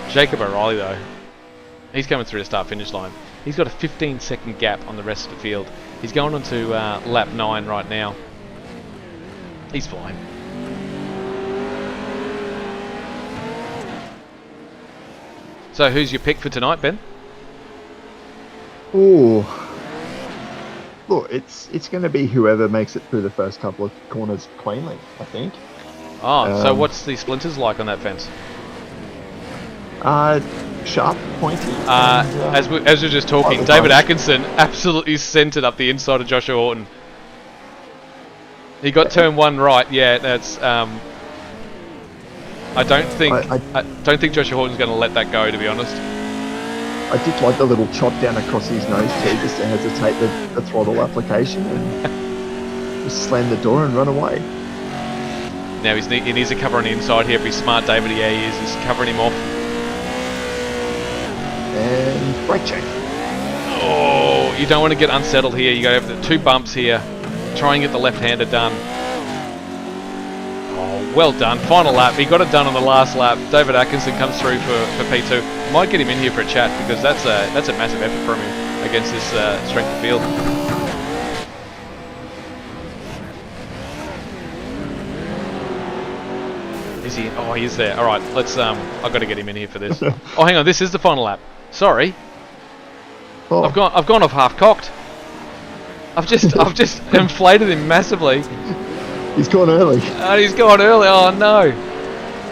Jacob O'Reilly though, he's coming through the start-finish line. He's got a 15-second gap on the rest of the field. He's going on to lap 9 right now. He's flying. So who's your pick for tonight, Ben? Ooh. Look, it's going to be whoever makes it through the first couple of corners cleanly, I think. Oh, so what's the splinters like on that fence? Sharp, pointy. As we're just talking, David Atkinson absolutely centered up the inside of Joshua Horton. He got turn 1 right. Yeah, that's. I don't think Joshua Horton's going to let that go, to be honest. I did like the little chop down across his nose too, just to hesitate the throttle application and just slam the door and run away. Now he needs to cover on the inside here. Be smart, David. Yeah, he is. He's covering him off. And brake check. Oh, you don't want to get unsettled here. You got to have the 2 bumps here. Try and get the left-hander done. Oh, well done. Final lap. He got it done on the last lap. David Atkinson comes through for P2. Might get him in here for a chat, because that's a massive effort from him against this strength of field. Is he? Oh, he is there. All right, let's. I've got to get him in here for this. Oh, hang on. This is the final lap. Sorry. Oh. I've gone off half cocked. I've just inflated him massively. He's gone early. He's gone early. Oh no.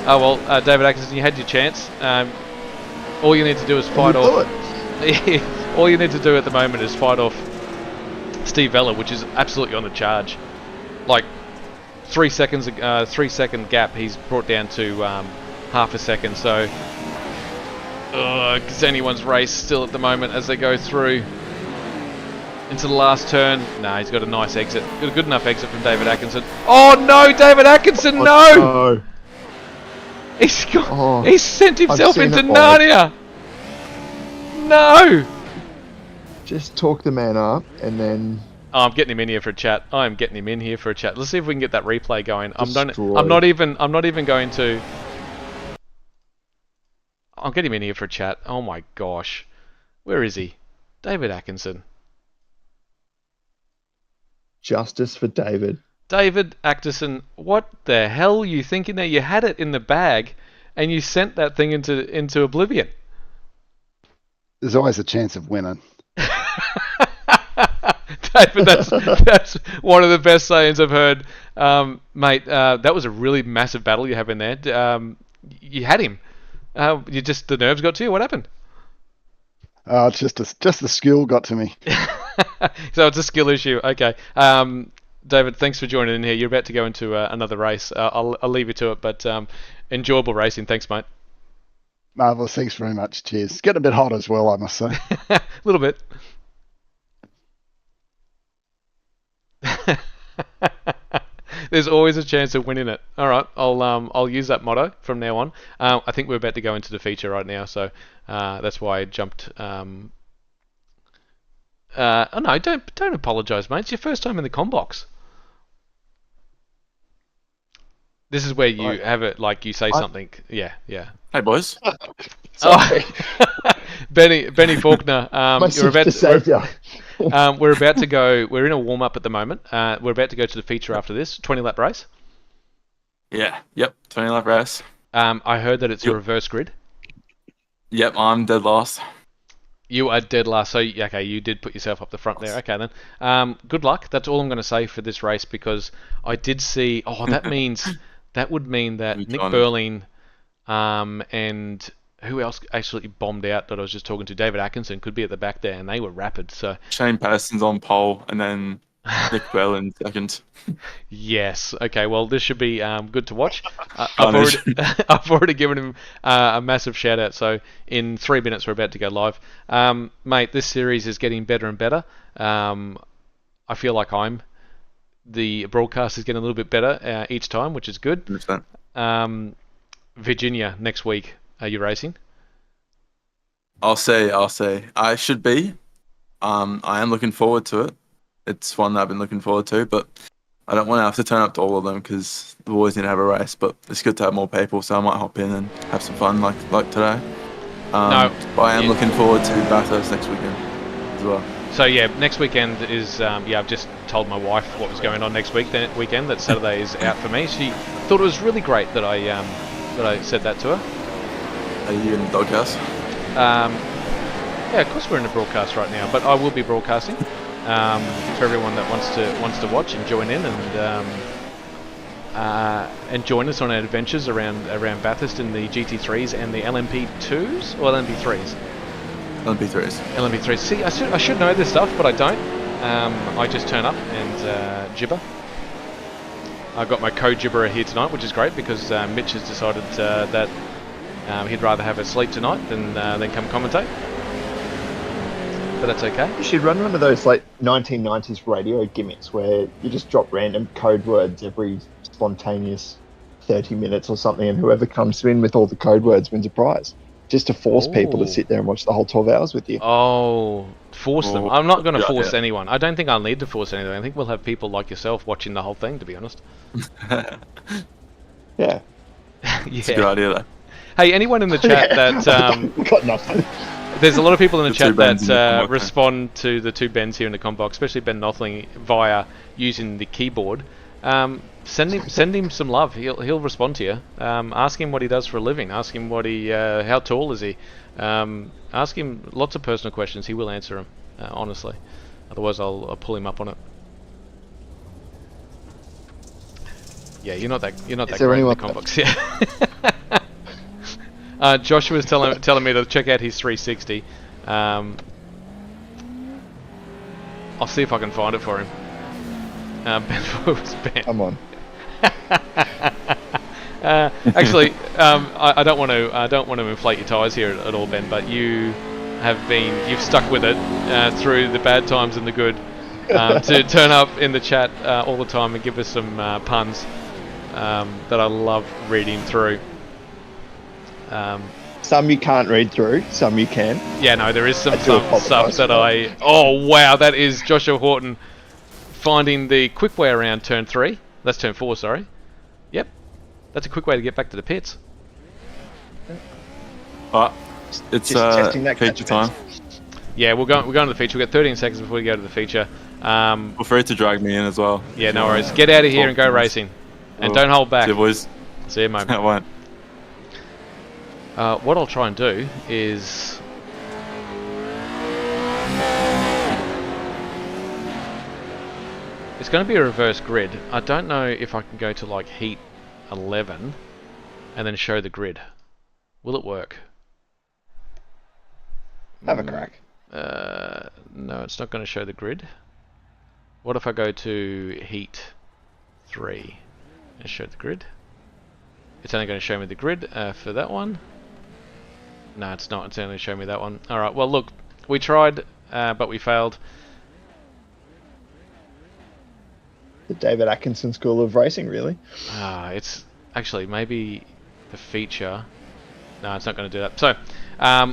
Oh well, David Atkinson, you had your chance. All you need to do is fight off. All you need to do at the moment is fight off Steve Vella, which is absolutely on the charge. Like 3 seconds, 3-second gap. He's brought down to half a second. So it's anyone's race still at the moment as they go through into the last turn. No, he's got a nice exit. Got a good enough exit from David Atkinson. Oh no, David Atkinson, no! He's sent himself into Narnia. No! Just talk the man up and then Oh, I'm getting him in here for a chat. I'm getting him in here for a chat. Let's see if we can get that replay going. I'm Destroyed. not even going to. I'll get him in here for a chat. Oh my gosh, where is he? David Atkinson. Justice for David. David Atkinson, what the hell are you thinking there? You had it in the bag, and you sent that thing into oblivion. There's always a chance of winning. David, that's one of the best sayings I've heard, mate. That was a really massive battle you have in there. You had him. The nerves got to you. What happened? Just the skill got to me. So it's a skill issue. Okay. David, thanks for joining in here. You're about to go into another race. I'll leave you to it, but enjoyable racing. Thanks, mate. Marvellous. Thanks very much. Cheers. It's getting a bit hot as well, I must say. A little bit. There's always a chance of winning it. All right, I'll use that motto from now on. I think we're about to go into the feature right now, so that's why I jumped. Oh no, don't apologise, mate. It's your first time in the combox. This is where you have it, like you say something. Yeah. Hey, boys. Sorry. Oh. Benny Faulkner, you're about to. We're about to go. We're in a warm up at the moment. We're about to go to the feature after this 20-lap race. Yeah. Yep. 20-lap race. I heard that it's a reverse grid. Yep. I'm dead last. You are dead last. So okay, you did put yourself up the front there. Okay then. Good luck. That's all I'm going to say for this race because I did see. Oh, that would mean that Nick Burling, and who else actually bombed out that I was just talking to? David Atkinson could be at the back there, and they were rapid. So Shane Patterson's on pole, and then Nick Berlin second. Yes. Okay. Well, this should be good to watch. I've already given him a massive shout out. So in 3 minutes, we're about to go live. Mate, this series is getting better and better. I feel like the broadcast is getting a little bit better each time, which is good. 100%. Virginia next week. Are you racing? I'll say. I should be. I am looking forward to it. It's one that I've been looking forward to, but I don't want to have to turn up to all of them because the boys need to have a race. But it's good to have more people, so I might hop in and have some fun like today. No, but I am looking forward to Bathurst next weekend as well. So yeah, next weekend is I've just told my wife what was going on next weekend. That Saturday is out for me. She thought it was really great that I said that to her. Are you in the doghouse? Yeah, of course we're in the broadcast right now, but I will be broadcasting for everyone that wants to watch and join in and join us on our adventures around Bathurst in the GT3s and the LMP2s or LMP3s. LMP3s. See, I should know this stuff, but I don't. I just turn up and gibber. I've got my co-gibberer here tonight, which is great because Mitch has decided that he'd rather have a sleep tonight than come commentate. But that's okay. You should run one of those like 1990s radio gimmicks where you just drop random code words every spontaneous 30 minutes or something, and whoever comes in with all the code words wins a prize. Just to force people to sit there and watch the whole 12 hours with you. Oh, force them. I'm not going to force anyone. I don't think I'll need to force anything. I think we'll have people like yourself watching the whole thing, to be honest. Yeah. It's a good idea, though. Hey, anyone in the chat that... We've got nothing. There's a lot of people in the chat Bens that respond to the two Bens here in the combox, especially Ben Nothling via using the keyboard. Send him some love. He'll respond to you. Ask him what he does for a living. Ask him how tall is he. Ask him lots of personal questions. He will answer them, honestly. Otherwise, I'll pull him up on it. Yeah, you're not that great in the combox. Yeah. Joshua's telling me to check out his 360. I'll see if I can find it for him. Ben. Come on. Actually, I don't want to inflate your tires here at all, Ben. But you've stuck with it through the bad times and the good to turn up in the chat all the time and give us some puns that I love reading through. Some you can't read through, some you can. Yeah, no, there is some stuff that I... Oh, wow, that is Joshua Horton. finding the quick way around turn 3. That's turn 4, sorry. Yep. That's a quick way to get back to the pits. Alright, it's Just testing that feature catch time. Yeah, we're going to the feature. We've got 13 seconds before we go to the feature. Feel free to drag me in as well. Yeah, no worries. Get out of here and go racing. And don't hold back. See you, boys. See you, mate. I won't. What I'll try and do is... It's going to be a reverse grid. I don't know if I can go to like heat 11 and then show the grid. Will it work? Have a crack. No, it's not going to show the grid. What if I go to heat 3 and show the grid? It's only going to show me the grid for that one. No, it's not. It's only showing me that one. Alright, well look, we tried, but we failed. The David Atkinson School of Racing, really. It's actually maybe the feature. No, it's not going to do that. So,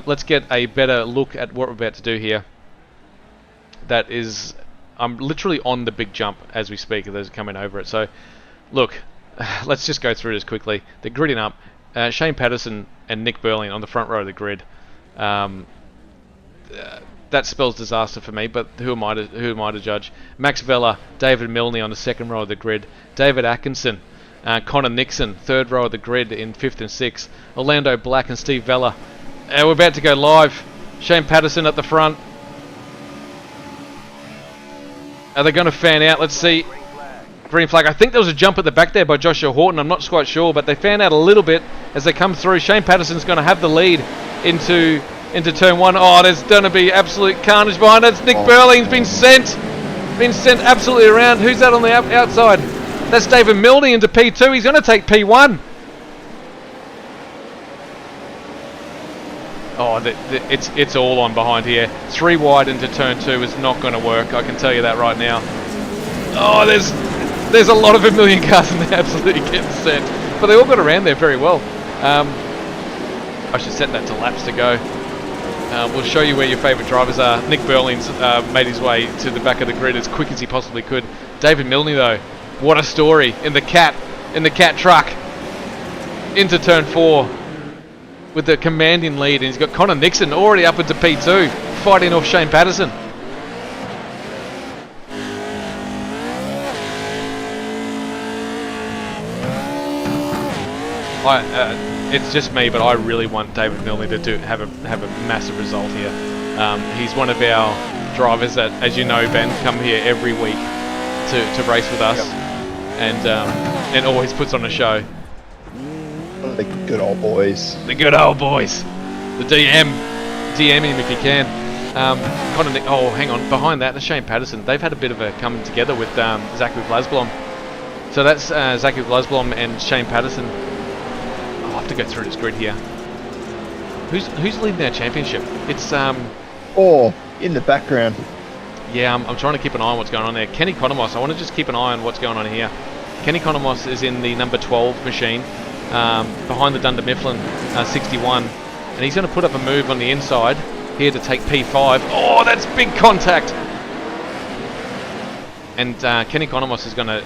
let's get a better look at what we're about to do here. That is, I'm literally on the big jump as we speak. Those are coming over it. So, look, let's just go through this quickly. They're gridding up. Shane Patterson and Nick Burling on the front row of the grid. That spells disaster for me, but who am I to judge? Max Vella, David Milne on the second row of the grid. David Atkinson, Connor Nixon, third row of the grid in 5th and 6th. Orlando Black and Steve Vella. We're about to go live. Shane Patterson at the front. Are they going to fan out? Let's see. Green flag. I think there was a jump at the back there by Joshua Horton. I'm not quite sure, but they fan out a little bit as they come through. Shane Patterson's going to have the lead into turn 1. Oh, there's going to be absolute carnage behind it. It's Nick Burling's been sent absolutely around. Who's that on the outside? That's David Milne into P2. He's going to take P1. Oh, it's all on behind here. 3 wide into turn 2 is not going to work. I can tell you that right now. Oh, there's a lot of Vermilion cars and they're absolutely getting sent. But they all got around there very well. I should set that to laps to go. We'll show you where your favourite drivers are. Nick Burling's made his way to the back of the grid as quick as he possibly could. David Milne though, what a story in the cat truck into turn 4 with the commanding lead, and he's got Connor Nixon already up into P2 fighting off Shane Patterson. It's just me, but I really want David Milne to have a massive result here. He's one of our drivers that, as you know, Ben, come here every week to race with us, and always puts on a show. The good old boys. The good old boys. The DM him if you can. Oh, hang on. Behind that, that's Shane Patterson. They've had a bit of a coming together with Zachary Glasblom. So that's Zachary Glasblom and Shane Patterson. I'll have to go through this grid here. Who's leading our championship? It's in the background. Yeah, I'm trying to keep an eye on what's going on there. Kenny Conomos. I want to just keep an eye on what's going on here. Kenny Conomos is in the number 12 machine, behind the Dunder Mifflin 61, and he's going to put up a move on the inside here to take P5. Oh, that's big contact. And Kenny Conomos is going to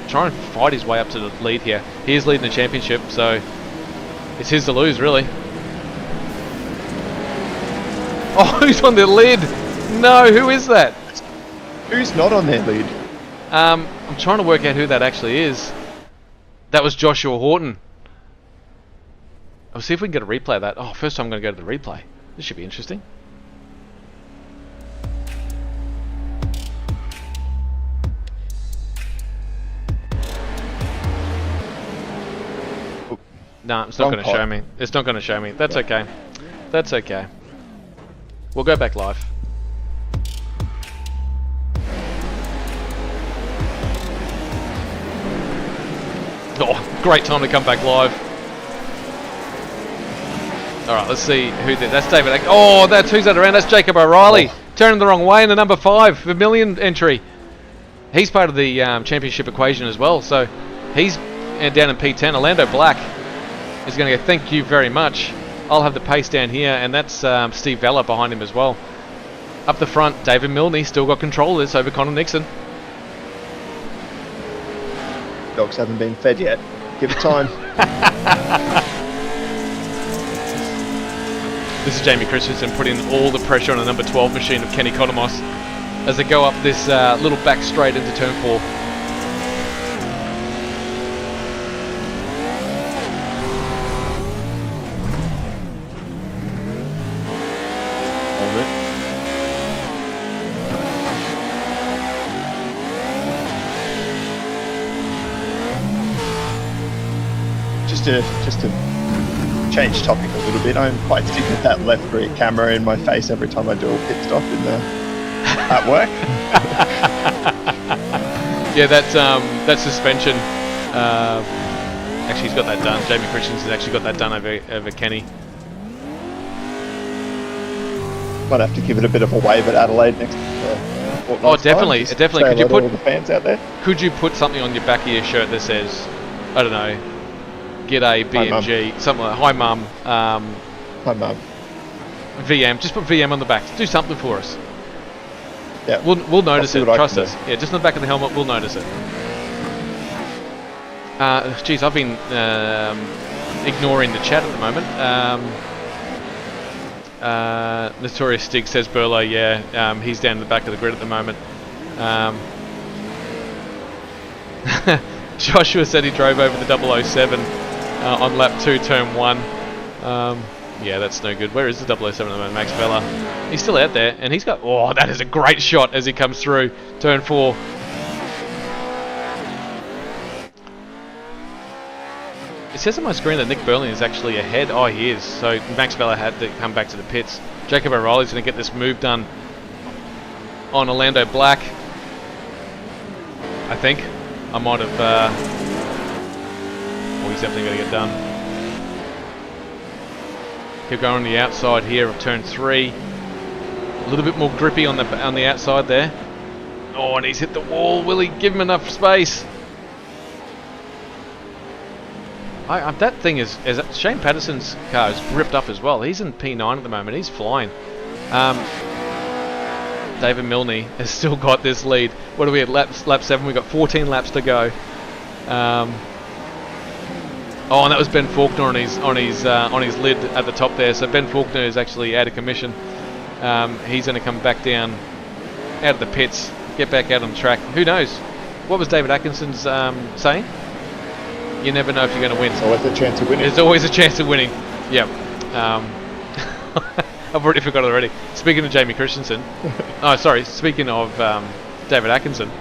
try and fight his way up to the lead here. He is leading the championship, so it's his to lose, really. Oh, who's on the lid? No, who is that? Who's not on their lead? I'm trying to work out who that actually is. That was Joshua Horton. I'll see if we can get a replay of that. Oh, first I'm going to go to the replay. This should be interesting. No, it's not going to show me. It's not going to show me. That's okay. That's okay. We'll go back live. Oh, great time to come back live. Alright, let's see who did. That's David. Oh, who's that around? That's Jacob O'Reilly. Turning the wrong way in the number 5 Vermilion entry. He's part of the championship equation as well. So he's down in P10. Orlando Black is going to go, thank you very much. I'll have the pace down here, and that's Steve Vella behind him as well. Up the front, David Milne still got control of this over Connor Nixon. dogs haven't been fed yet. Give it time. This is Jamie Christensen putting all the pressure on the number 12 machine of Kenny Economos as they go up this little back straight into turn 4. Just to change topic a little bit, I'm quite sick of that left rear camera in my face every time I do a pit stop at work. Yeah, that suspension. Actually, he's got that done. Jamie Christensen's actually got that done over Kenny. Might have to give it a bit of a wave at Adelaide next. Oh, definitely, definitely. Could you put all the fans out there? Could you put something on your back of your shirt that says, I don't know, G'day BMG, something like Hi Mum, Hi Mum. VM. Just put VM on the back. Do something for us. Yeah, we'll notice it. Trust us. do. Yeah, just on the back of the helmet, we'll notice it. Geez, I've been ignoring the chat at the moment. Notorious Stig says Burlo, yeah, he's down the back of the grid at the moment. Joshua said he drove over the 007 on lap 2, turn 1. Yeah, that's no good. Where is the 007 at the moment? Max Vella. He's still out there, and he's got... Oh, that is a great shot as he comes through turn 4. It says on my screen that Nick Burling is actually ahead. Oh, he is. So Max Vella had to come back to the pits. Jacob O'Reilly's going to get this move done on Orlando Black, I think. I might have... oh, he's definitely going to get done. Keep going on the outside here of turn 3. A little bit more grippy on the outside there. Oh, and he's hit the wall. Will he give him enough space? That thing is Shane Patterson's car is gripped up as well. He's in P9 at the moment. He's flying. David Milne has still got this lead. What are we at lap 7? We've got 14 laps to go. Oh, and that was Ben Faulkner on his lid at the top there. So Ben Faulkner is actually out of commission. He's going to come back down out of the pits, get back out on the track. Who knows? What was David Atkinson's saying? You never know if you're going to win. There's always a chance of winning. There's always a chance of winning. Yeah. I've already forgot already. Speaking of Jamie Christensen, oh sorry. Speaking of David Atkinson,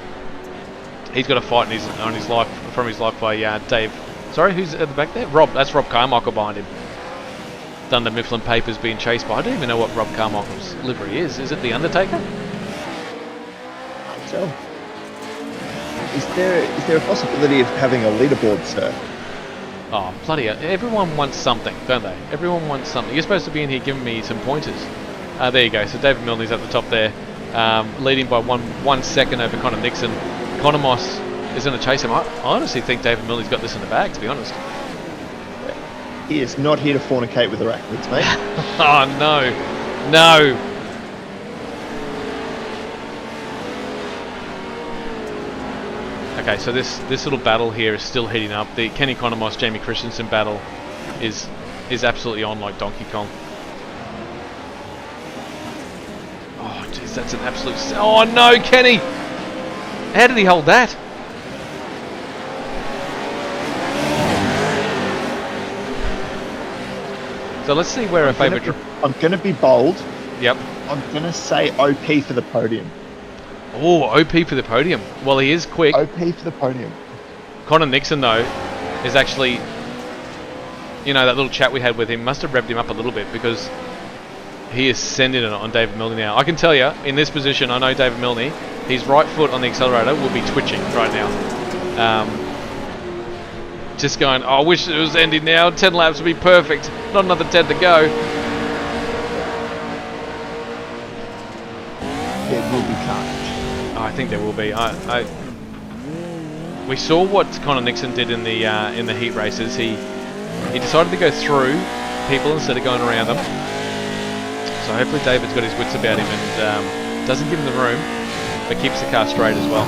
he's got a fight on his life by Dave. Sorry, who's at the back there? Rob. That's Rob Carmichael behind him. Dunder Mifflin Papers being chased by. I don't even know what Rob Carmichael's livery is. Is it the Undertaker? So, is there a possibility of having a leaderboard, sir? Oh, bloody hell. Everyone wants something, don't they? Everyone wants something. You're supposed to be in here giving me some pointers. There you go. So David Milne's at the top there, leading by one second over Connor Nixon. Economos is going to chase him. I honestly think David Milne's got this in the bag, to be honest. He is not here to fornicate with the Rackfords, mate. Oh, no. No. Okay, so this little battle here is still heating up. The Kenny Economos, Jamie Christensen battle is absolutely on like Donkey Kong. Oh, jeez, that's an absolute... Oh, no, Kenny! How did he hold that? So let's see where our favourite... I'm going to be bold. Yep. I'm going to say OP for the podium. Oh, OP for the podium. Well, he is quick. OP for the podium. Connor Nixon, though, is actually... You know, that little chat we had with him must have revved him up a little bit because he is sending it on David Milne now. I can tell you, in this position, I know David Milne, his right foot on the accelerator will be twitching right now. Just going, oh, I wish it was ending now. 10 laps would be perfect. Not another 10 to go. There will be carnage. I think there will be. We saw what Connor Nixon did in the heat races. He decided to go through people instead of going around them. So hopefully David's got his wits about him and doesn't give him the room, but keeps the car straight as well.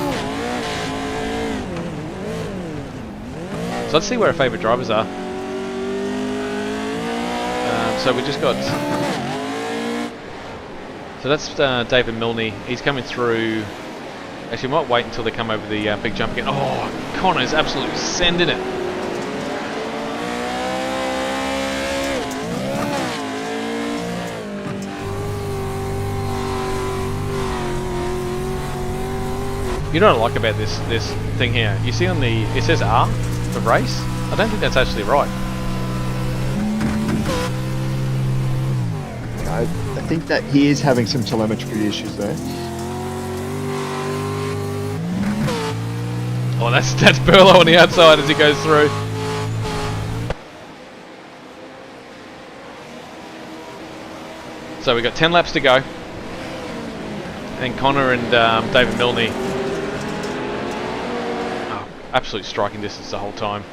So let's see where our favourite drivers are. So we just got... So that's David Milne. He's coming through... Actually, we might wait until they come over the big jump again. Oh, Connor's absolutely sending it. You know what I like about this thing here? You see on the... It says R for race. I don't think that's actually right. I think that he is having some telemetry issues there. Oh, that's Burlow on the outside as he goes through. So we've got 10 laps to go. And Connor and David Milne. Oh, absolute striking distance the whole time.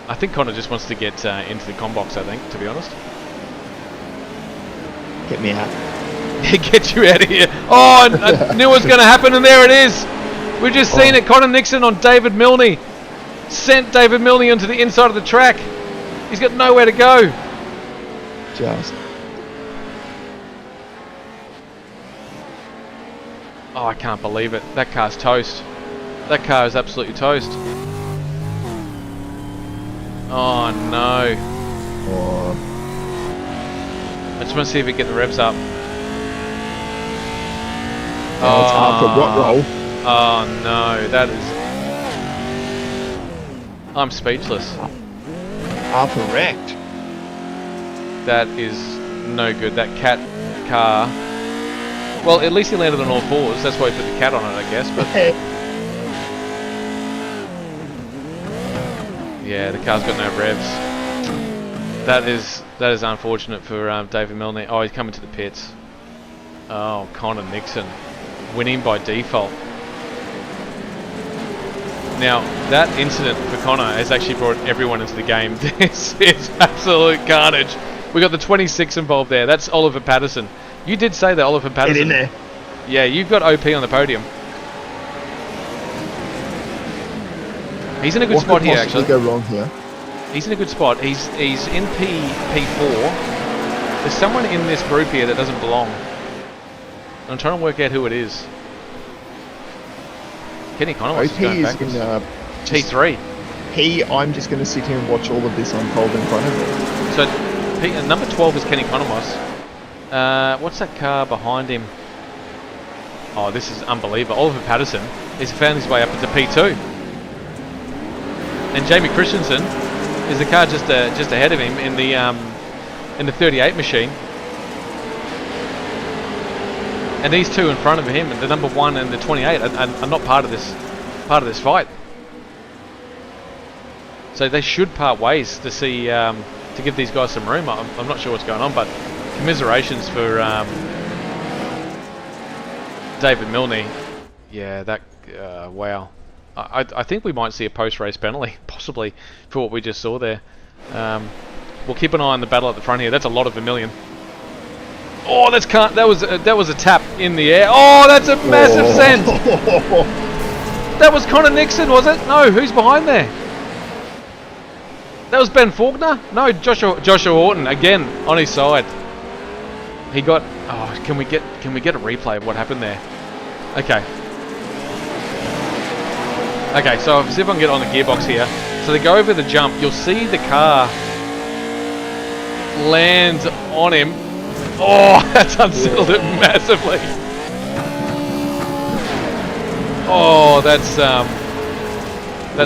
I think Connor just wants to get into the combox, I think, to be honest. Get me out. Get you out of here. Oh, I knew it was going to happen, and there it is. We've just seen it. Connor Nixon on David Milne. Sent David Milne onto the inside of the track. He's got nowhere to go. Just. Oh, I can't believe it. That car's toast. That car is absolutely toast. Oh, no. Oh. I just want to see if we can get the revs up. Oh, it's hard for what roll? Oh no, that is... I'm speechless. Half a wrecked. That is no good. That cat car... Well, at least he landed on all fours. That's why he put the cat on it, I guess, but... Yeah, the car's got no revs. That is unfortunate for David Milne. Oh, he's coming to the pits. Oh, Connor Nixon. Winning by default. Now, that incident for Connor has actually brought everyone into the game. This is absolute carnage. We got the 26 involved there. That's Oliver Patterson. You did say that, Oliver Patterson. Get in there. Yeah, you've got OP on the podium. He's in a good spot here, actually. What could possibly go wrong here? He's in a good spot. He's in P4. There's someone in this group here that doesn't belong. I'm trying to work out who it is. Kenny Connor is going backwards. P3. I'm just going to sit here and watch all of this unfold in front of me. So number 12 is Kenny Conomos. What's that car behind him? Oh, this is unbelievable. Oliver Patterson has found his way up into P2. And Jamie Christensen is the car just ahead of him in the 38 machine. And these two in front of him, the number 1 and the 28, are not part of this fight. So they should part ways to see to give these guys some room. I'm not sure what's going on, but commiserations for David Milne. Yeah, that wow. I think we might see a post-race penalty, possibly, for what we just saw there. We'll keep an eye on the battle at the front here. That's a lot of Vermilion. Oh, that was a tap in the air. Oh, that's a massive send. That was Connor Nixon, was it? No, who's behind there? That was Ben Faulkner? No, Joshua Horton again on his side. He got. Oh, can we get a replay of what happened there? Okay. Okay, so see if I can get on the gearbox here. So they go over the jump. You'll see the car land on him. Oh, that's unsettled it massively. Oh, that's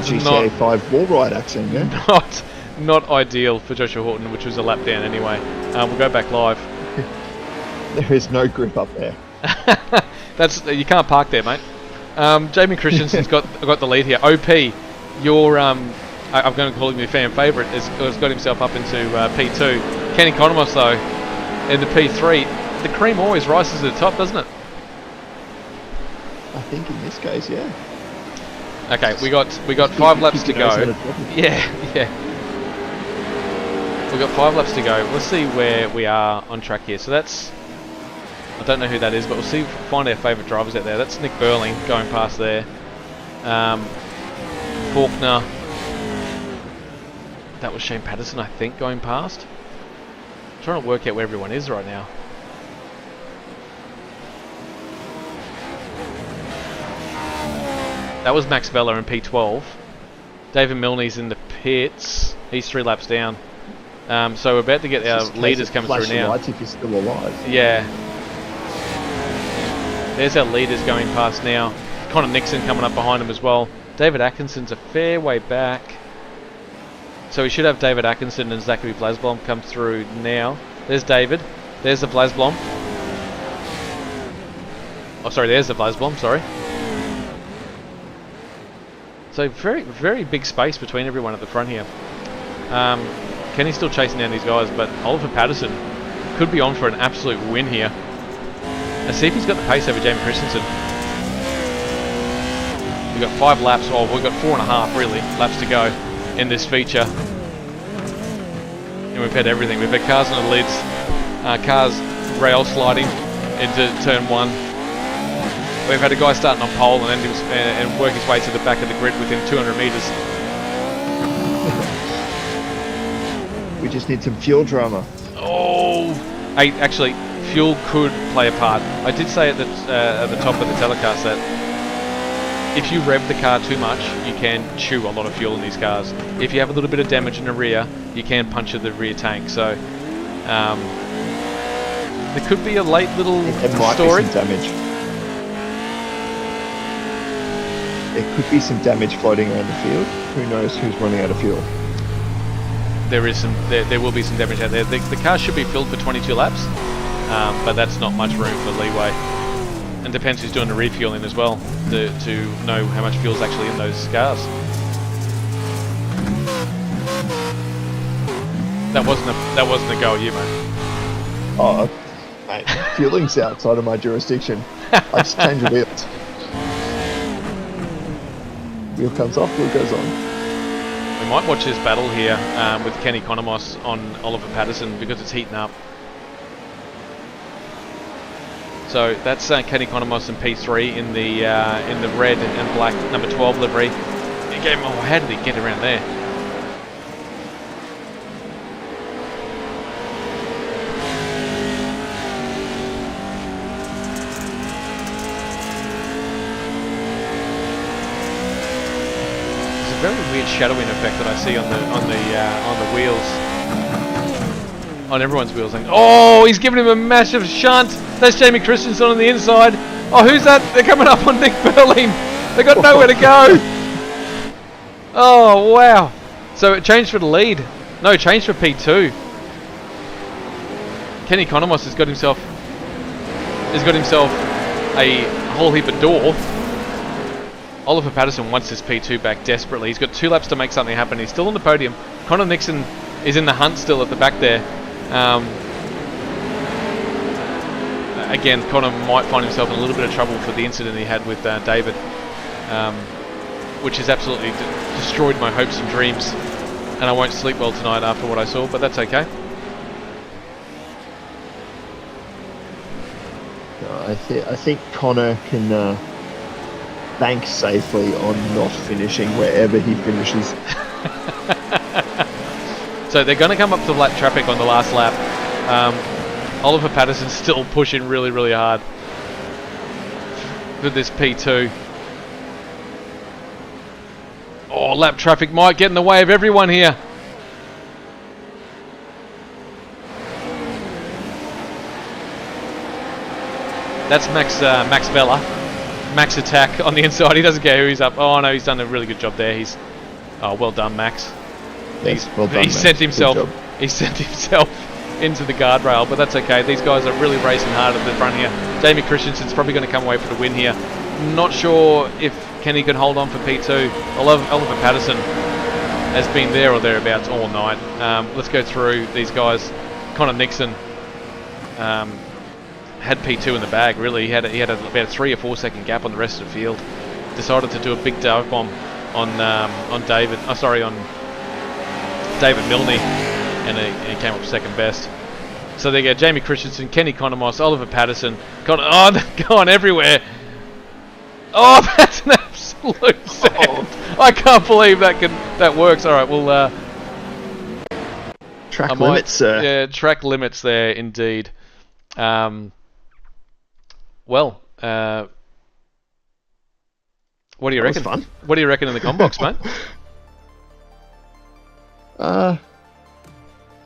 GTA 5 wall ride action, yeah? Not ideal for Joshua Horton, which was a lap down anyway. We'll go back live. There is no grip up there. You can't park there, mate. Jamie Christensen's got the lead here. OP, your I'm going to call him your fan favourite, has got himself up into P2. Kenny Conomos though, in the P3. The cream always rises to the top, doesn't it? I think in this case, yeah. Okay, we got 5 laps to go. Yeah. We've got 5 laps to go. Let's see where we are on track here. So that's, I don't know who that is, but we'll find our favourite drivers out there. That's Nick Burling going past there. Faulkner, That was Shane Patterson, I think, going past. I'm trying to work out where everyone is right now. That was Max Vella in P12. David Milne's in the pits. He's 3 laps down. So we're about to get our leaders coming through now. Lights if you're still alive. Yeah. There's our leaders going past now. Connor Nixon coming up behind him as well. David Atkinson's a fair way back. So we should have David Atkinson and Zachary Blasblom come through now. There's David. There's the Blasblom. Oh, sorry, there's the Blasblom, sorry. So very, very big space between everyone at the front here. Kenny's still chasing down these guys, but Oliver Patterson could be on for an absolute win here. Let's see if he's got the pace over Jamie Christensen. We've got 5 laps, or we've got 4.5 really laps to go in this feature. And we've had everything. We've had cars on the lids, cars rail sliding into turn 1. We've had a guy starting on pole and work his way to the back of the grid within 200 metres. We just need some fuel drama. Oh! Hey, actually, fuel could play a part. I did say at the top of the telecast that if you rev the car too much, you can chew a lot of fuel in these cars. If you have a little bit of damage in the rear, you can puncture the rear tank. So there could be a late little It might story. be some damage. There could be some damage floating around the field. Who knows who's running out of fuel? There is some. There will be some damage out there. The car should be filled for 22 laps, but that's not much room for leeway. And depends who's doing the refueling as well to know how much fuel's actually in those cars. That wasn't a go at you, mate. Oh, mate, fueling's outside of my jurisdiction. I just change the wheels. Wheel comes off, wheel goes on. We might watch this battle here with Kenny Konomos on Oliver Patterson because it's heating up. So that's Kenny Konomos in P3 in the red and black number 12 livery. He gave him, how did he get around there? There's a very weird shadowing effect that I see on the wheels. On everyone's wheels. Oh, he's giving him a massive shunt. That's Jamie Christensen on the inside. Oh, who's that? They're coming up on Nick Berling. They got nowhere to go. Oh, wow. So it changed for the lead. No, it changed for P2. Kenny Konomos has got himself a whole heap of door. Oliver Patterson wants his P2 back desperately. He's got 2 laps to make something happen. He's still on the podium. Connor Nixon is in the hunt still at the back there. Again, Connor might find himself in a little bit of trouble for the incident he had with David, which has absolutely destroyed my hopes and dreams, and I won't sleep well tonight after what I saw, but that's okay. I think Connor can bank safely on not finishing wherever he finishes. So they're going to come up to lap traffic on the last lap. Oliver Patterson's still pushing really, really hard with this P2. Oh, lap traffic might get in the way of everyone here. That's Max Vella. Max attack on the inside. He doesn't care who he's up. Oh no, he's done a really good job there. Well done, Max. Yes, well done, He Max. sent Good himself. job. He sent himself into the guardrail, but that's okay. These guys are really racing hard at the front here. Jamie Christensen's probably going to come away for the win here. Not sure if Kenny can hold on for P2. Oliver Patterson has been there or thereabouts all night. Let's go through these guys. Connor Nixon had P2 in the bag. Really, he had about a 3 or 4 second gap on the rest of the field. Decided to do a big dive bomb on David. On David Milne, and he came up second best. So there you go, Jamie Christensen, Kenny Konomos, Oliver Patterson. They're going everywhere. Oh, that's an absolute send. I can't believe that works. All right, we'll Track I might, limits, sir. yeah, track limits there indeed. Well, what do you That was reckon? fun. What do you reckon in the combox, mate?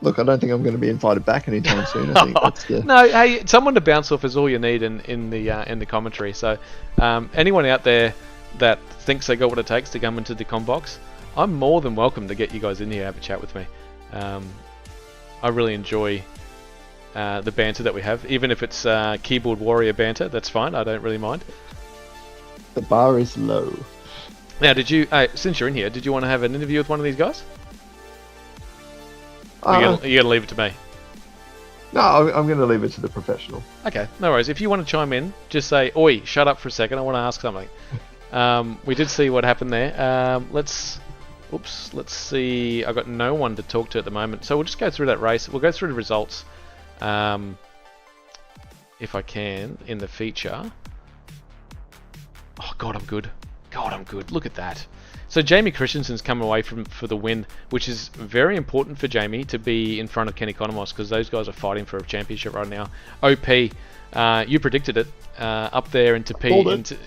Look, I don't think I'm going to be invited back anytime soon. I think that's the. No, hey, someone to bounce off is all you need in the commentary. So, anyone out there that thinks they got what it takes to come into the combox, I'm more than welcome to get you guys in here and have a chat with me. I really enjoy the banter that we have, even if it's keyboard warrior banter. That's fine. I don't really mind. The bar is low. Now, since you're in here, did you want to have an interview with one of these guys? You gotta leave it to me. No, I'm going to leave it to the professional. Okay, no worries. If you want to chime in, just say, "Oi, shut up for a second. I want to ask something." We did see what happened there. Let's see. I got no one to talk to at the moment, so we'll just go through that race. We'll go through the results, if I can, in the feature. Oh God, I'm good. God, I'm good. Look at that. So Jamie Christensen's come away for the win, which is very important for Jamie to be in front of Kenny Economos because those guys are fighting for a championship right now. OP, you predicted it up there into P.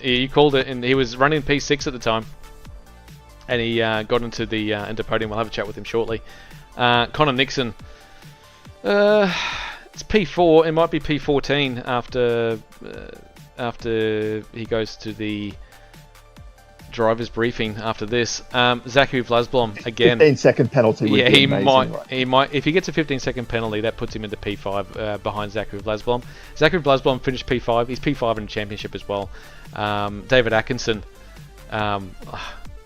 You called it, and he was running P6 at the time, and he got into the into podium. We'll have a chat with him shortly. Connor Nixon, it's P4. It might be P14 after he goes to the driver's briefing after this. Zaku Vlasblom again. 15-second penalty would be amazing. He might. If he gets a 15-second penalty, that puts him into P5 behind Zaku Vlasblom. Zaku Vlasblom finished P5. He's P5 in the championship as well. David Atkinson,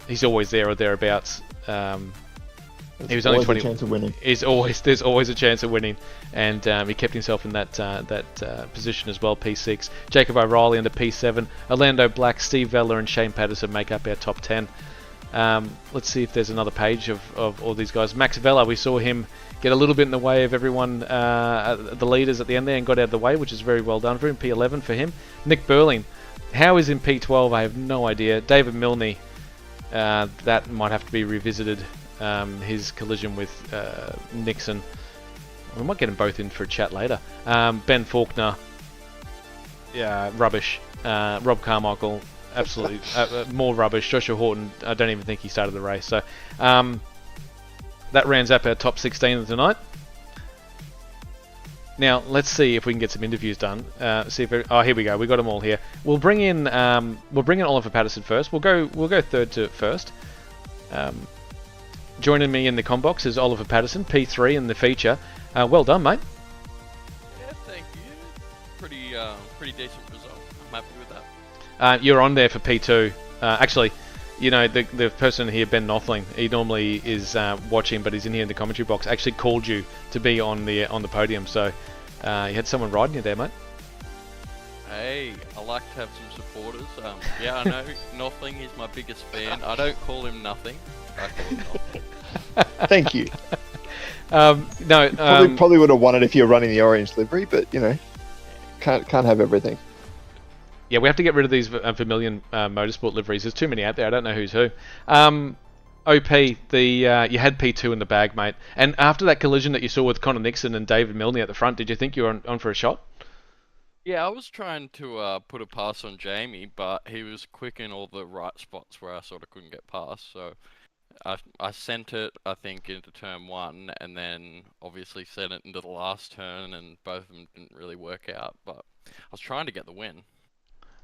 he's always there or thereabouts. He was only 20. Chance of winning. There's always a chance of winning, and he kept himself in that position as well. P6. Jacob O'Reilly into P7. Orlando Black, Steve Vella, and Shane Patterson make up our top 10. Let's see if there's another page of all these guys. Max Vella, we saw him get a little bit in the way of everyone, the leaders at the end there, and got out of the way, which is very well done for him. P11 for him. Nick Burling, how is in P12? I have no idea. David Milne, that might have to be revisited. His collision with Nixon. We might get them both in for a chat later. Ben Faulkner, rubbish. Rob Carmichael, absolutely more rubbish. Joshua Horton, I don't even think he started the race. So that rounds up our top 16 of tonight. Now let's see if we can get some interviews done. Here we go. We got them all here. We'll bring in Oliver Patterson first. We'll go third to first. Joining me in the combox is Oliver Patterson, P3 in the feature. Well done, mate. Yeah, thank you. Pretty decent result. I'm happy with that. You're on there for P2. Actually, you know, the person here, Ben Nothling, he normally is watching, but he's in here in the commentary box. Actually called you to be on the podium, so you had someone riding you there, mate. Hey, I like to have some supporters. Yeah, I know Nothling is my biggest fan. I don't call him nothing. I call him Nothling. Thank you. No, probably would have won it if you're running the orange livery, but you know, can't have everything. Yeah, we have to get rid of these Vermilion Motorsport liveries. There's too many out there. I don't know who's who. OP, you had P2 in the bag, mate. And after that collision that you saw with Connor Nixon and David Milne at the front, did you think you were on for a shot? Yeah, I was trying to put a pass on Jamie, but he was quick in all the right spots where I sort of couldn't get past. So I sent it, I think, into turn 1, and then obviously sent it into the last turn, and both of them didn't really work out. But I was trying to get the win.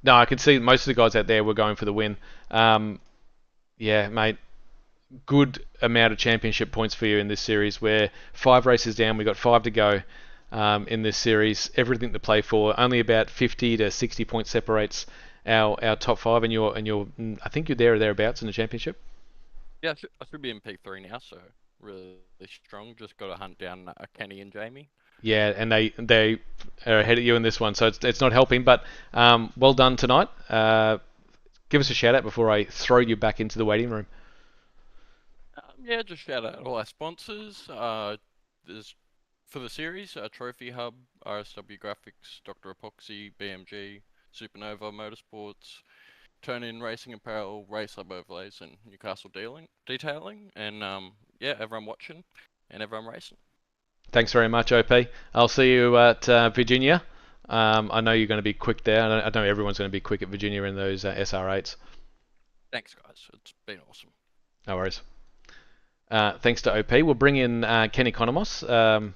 No, I can see most of the guys out there were going for the win. Yeah, mate. Good amount of championship points for you in this series. We're 5 races down. We've got 5 to go in this series. Everything to play for. Only about 50 to 60 points separates our top 5, and you're I think you're there or thereabouts in the championship. Yeah, I should be in P3 now, so really strong. Just got to hunt down Kenny and Jamie. Yeah, and they are ahead of you in this one, so it's not helping. But well done tonight. Give us a shout out before I throw you back into the waiting room. Yeah, just shout out all our sponsors. There's for the series, Trophy Hub, RSW Graphics, Dr. Epoxy, BMG, Supernova Motorsports, Turn In Racing Apparel, Race Hub Overlays, and Newcastle Detailing. And yeah, everyone watching and everyone racing. Thanks very much, OP. I'll see you at Virginia. I know you're going to be quick there. I know everyone's going to be quick at Virginia in those SR8s. Thanks, guys. It's been awesome. No worries. Thanks to OP. We'll bring in Kenny Konomos.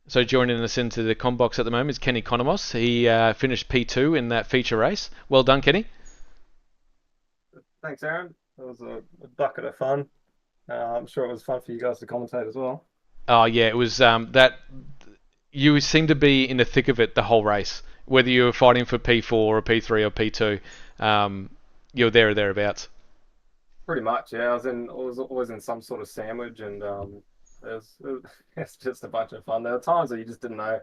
So joining us into the combox at the moment is Kenny Konomos. He finished P2 in that feature race. Well done, Kenny. Thanks, Aaron. It was a bucket of fun. I'm sure it was fun for you guys to commentate as well. Oh yeah, it was that. You seemed to be in the thick of it the whole race. Whether you were fighting for P4 or P3 or P2, you were there or thereabouts. Pretty much, yeah. I was always in some sort of sandwich, and it's just a bunch of fun. There were times that you just didn't know,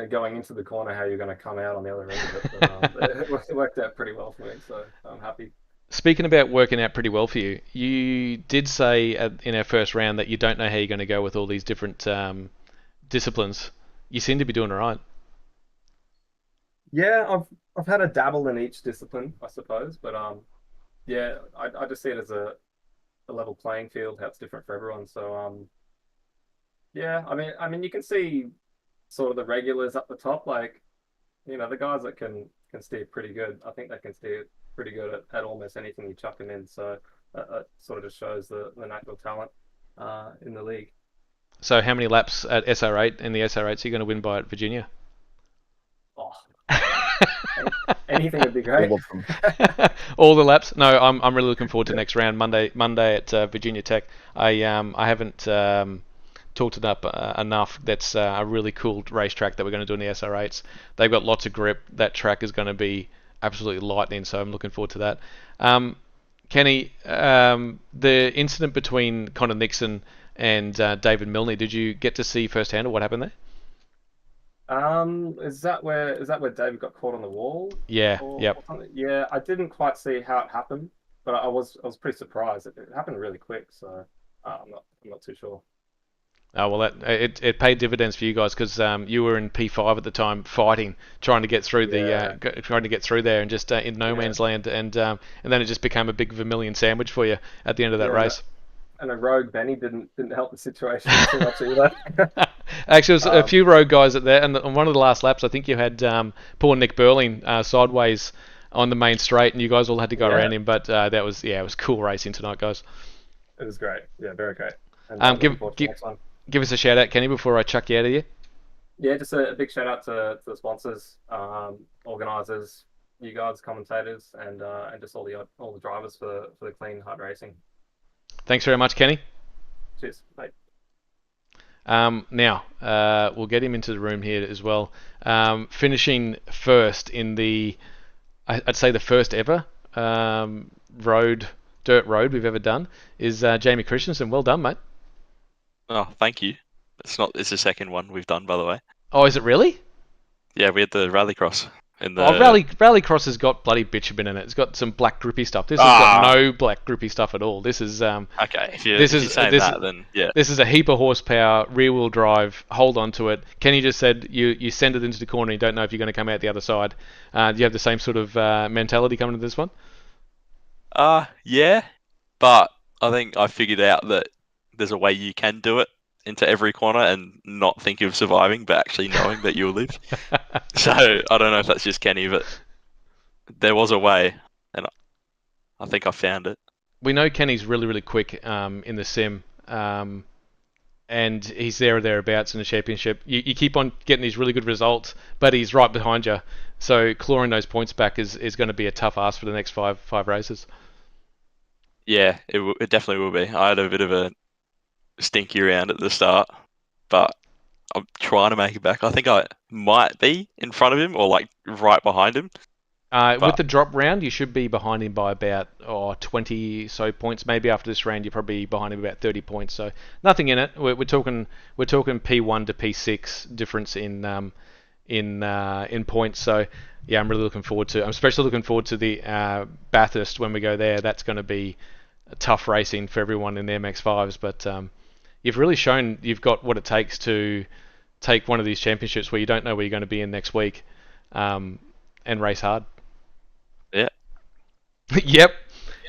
going into the corner how you're going to come out on the other end of it. But, it worked out pretty well for me, so I'm happy. Speaking about working out pretty well for you, you did say in our first round that you don't know how you're going to go with all these different disciplines. You seem to be doing all right. Yeah, I've had a dabble in each discipline, I suppose, but yeah, I just see it as a level playing field, how it's different for everyone. So yeah, I mean, you can see sort of the regulars up the top, like the guys that can steer pretty good. I think they can steer pretty good at almost anything you chuck them in. So that sort of just shows the natural talent in the league. So how many laps at SR8 in the SR8s are you going to win by at Virginia? Oh, anything would be great. All of them. All the laps? No, I'm really looking forward to next round, Monday at Virginia Tech. I haven't talked it up enough. That's a really cool racetrack that we're going to do in the SR8s. They've got lots of grip. That track is going to be absolutely lightning, so I'm looking forward to that. Kenny, the incident between Connor Nixon and David Milne, did you get to see firsthand or what happened there? Is that where David got caught on the wall? Yeah, yep. Or yeah, I didn't quite see how it happened, but I was pretty surprised. It happened really quick, so I'm not too sure. Oh well, it paid dividends for you guys because you were in P5 at the time, fighting, trying to get through trying to get through there, and just in no man's land, and then it just became a big Vermilion sandwich for you at the end of that race. And a rogue Benny didn't help the situation too much either. Actually, there was a few rogue guys at there, and on one of the last laps, I think you had poor Nick Burling sideways on the main straight, and you guys all had to go around him. But it was cool racing tonight, guys. It was great. Yeah, very great. And give us a shout out, Kenny, before I chuck you out of here. Yeah, just a big shout out to the sponsors, organisers, you guys, commentators, and just all the drivers for the clean, hard racing. Thanks very much, Kenny. Cheers. Bye. Now, we'll get him into the room here as well. Finishing first in I'd say the first ever dirt road we've ever done is Jamie Christensen. Well done, mate. Oh, thank you. It's the second one we've done, by the way. Oh, is it really? Yeah, we had the rallycross. Rallycross has got bloody bitumen in it. It's got some black grippy stuff. This has got no black grippy stuff at all. This is okay. If you're saying that, then yeah. This is a heap of horsepower, rear wheel drive. Hold on to it. Kenny just said you send it into the corner. And you don't know if you're going to come out the other side. Do you have the same sort of mentality coming to this one? Yeah, but I think I figured out that there's a way you can do it into every corner and not think of surviving, but actually knowing that you'll live. So I don't know if that's just Kenny, but there was a way, and I think I found it. We know Kenny's really, really quick in the sim, and he's there or thereabouts in the championship. You keep on getting these really good results, but he's right behind you. So clawing those points back is going to be a tough ask for the next five races. Yeah, it definitely will be. I had a bit of a stinky round at the start, but I'm trying to make it back. I think I might be in front of him or like right behind him. With the drop round, you should be behind him by about 20 so points. Maybe after this round, you're probably behind him about 30 points. So nothing in it. We're talking P1 to P6 difference in points. So yeah, I'm really looking forward to. I'm especially looking forward to the Bathurst when we go there. That's going to be tough racing for everyone in the MX5s, but you've really shown you've got what it takes to take one of these championships where you don't know where you're going to be in next week, and race hard. Yeah. Yep.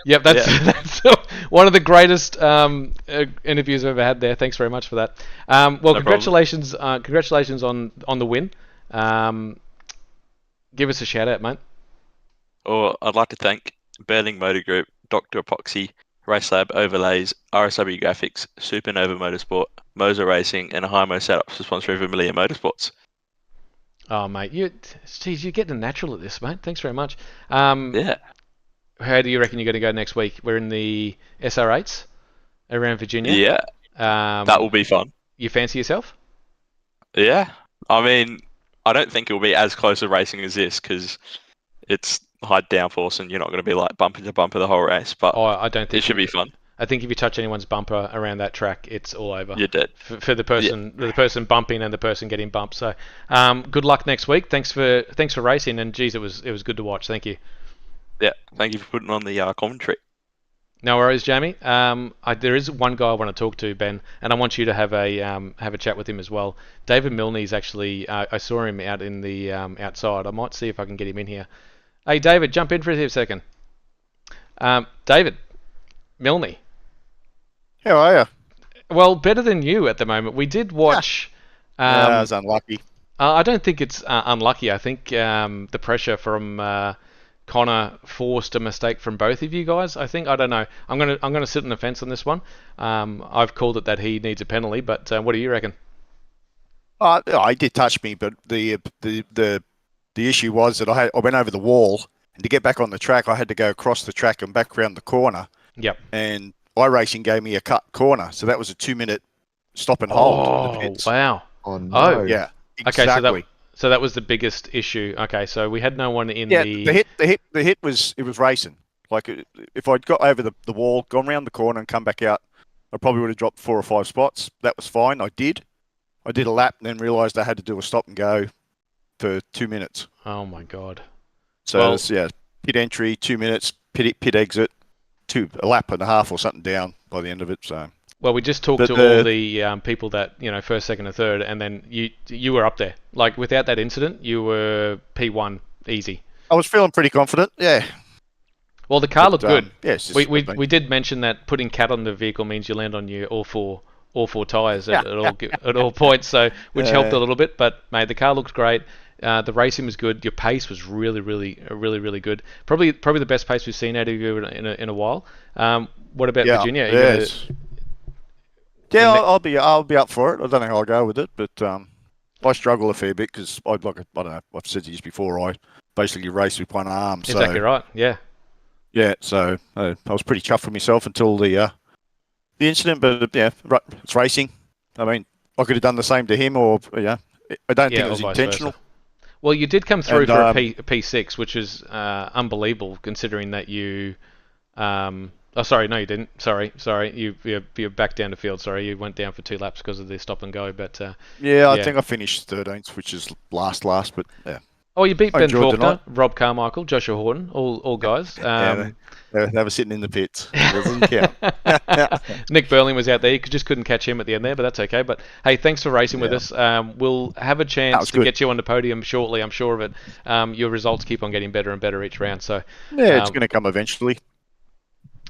Yep, that's Yeah. that's one of the greatest interviews I've ever had there. Thanks very much for that. Well, problem. congratulations, congratulations on the win. Give us a shout out, mate. Or I'd like to thank Berling Motor Group, Dr. Epoxy, Racelab Overlays, RSW Graphics, Supernova Motorsport, Moser Racing, and Hymo Setups for sponsoring Vermilion Motorsports. Oh, mate, you're getting a natural at this, mate. Thanks very much. Yeah. How do you reckon you're going to go next week? We're in the SR8s around Virginia. Yeah. That will be fun. You fancy yourself? Yeah. I mean, I don't think it will be as close a racing as this because it's high downforce and you're not going to be like bumper to bumper the whole race. But I don't think it should be fun. I think if you touch anyone's bumper around that track, it's all over. You're dead. For the person bumping and the person getting bumped. So, good luck next week. Thanks for racing, and geez, it was good to watch. Thank you. Yeah. Thank you for putting on the commentary. No worries, Jamie. There is one guy I want to talk to, Ben, and I want you to have a chat with him as well. David Milne's actually. I saw him out in the outside. I might see if I can get him in here. Hey, David, jump in for a second. David Milne. How are you? Well, better than you at the moment. We did watch. I was unlucky. I don't think it's unlucky. I think the pressure from Connor forced a mistake from both of you guys. I don't know. I'm gonna sit on the fence on this one. I've called it that he needs a penalty, but what do you reckon? He did touch me, but the issue was that I went over the wall, and to get back on the track, I had to go across the track and back around the corner. Yep. And iRacing gave me a cut corner, so that was a 2-minute stop and hold. In the pits. Wow. Oh no. Yeah. Exactly. Okay, so that was the biggest issue. Okay, so we had no one in the hit was racing. Like if I'd got over the wall, gone around the corner and come back out, I probably would have dropped 4 or 5 spots. That was fine. I did a lap and then realised I had to do a stop and go for 2 minutes. Oh my god. So pit entry, 2 minutes, pit exit, a lap and a half or something down by the end of it. So. Well, we just talked to all the people that first, second, and third, and then you were up there. Like without that incident, you were P1 easy. I was feeling pretty confident. Yeah. Well, the car looked good. Yes. We did mention that putting cat on the vehicle means you land on your all four tyres at all points, so which helped a little bit. But mate, the car looked great. The racing was good. Your pace was really good. Probably the best pace we've seen out of you in a while. What about Virginia? I'll be up for it. I don't know how I'll go with it, but I struggle a fair bit because I don't know. I've said this before. I basically race with one arm. Exactly right. Yeah. Yeah. So I was pretty chuffed with myself until the incident. But it's racing. I mean, I could have done the same to him, or I don't think it was intentional. Versa. Well, you did come through for a P6, which is unbelievable considering that you. Oh, sorry, no, you didn't. Sorry. You're back down the field. Sorry, you went down for 2 laps because of the stop and go. But I think I finished 13th, which is last, but yeah. Oh, you beat Ben Faulkner, Rob Carmichael, Joshua Horton, all guys. They were sitting in the pits. It doesn't count. Nick Burling was out there. You just couldn't catch him at the end there, but that's okay. But hey, thanks for racing with us. We'll have a chance to get you on the podium shortly. I'm sure of it. Your results keep on getting better and better each round. So it's going to come eventually.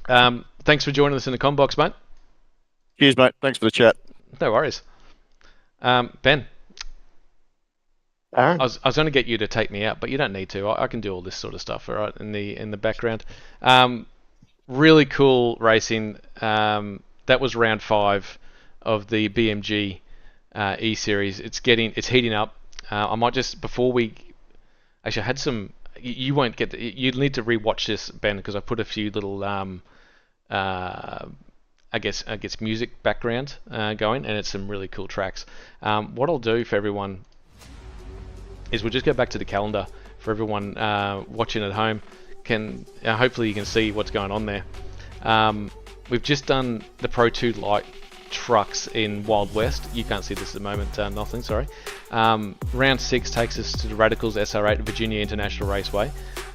Thanks for joining us in the Combox, mate. Cheers, mate. Thanks for the chat. No worries. Ben. Aaron? I was going to get you to take me out, but you don't need to. I can do all this sort of stuff, all right, in the background. Really cool racing. That was round 5 of the BMG E Series. It's heating up. I might just before we actually I had some. You won't get. You'll need to rewatch this, Ben, because I put a few little I guess music background going, and it's some really cool tracks. What I'll do for everyone is we'll just go back to the calendar for everyone watching at home. Hopefully you can see what's going on there. We've just done the Pro 2 Lite trucks in Wild West. You can't see this at the moment, nothing, sorry. Round 6 takes us to the Radicals SR8 Virginia International Raceway.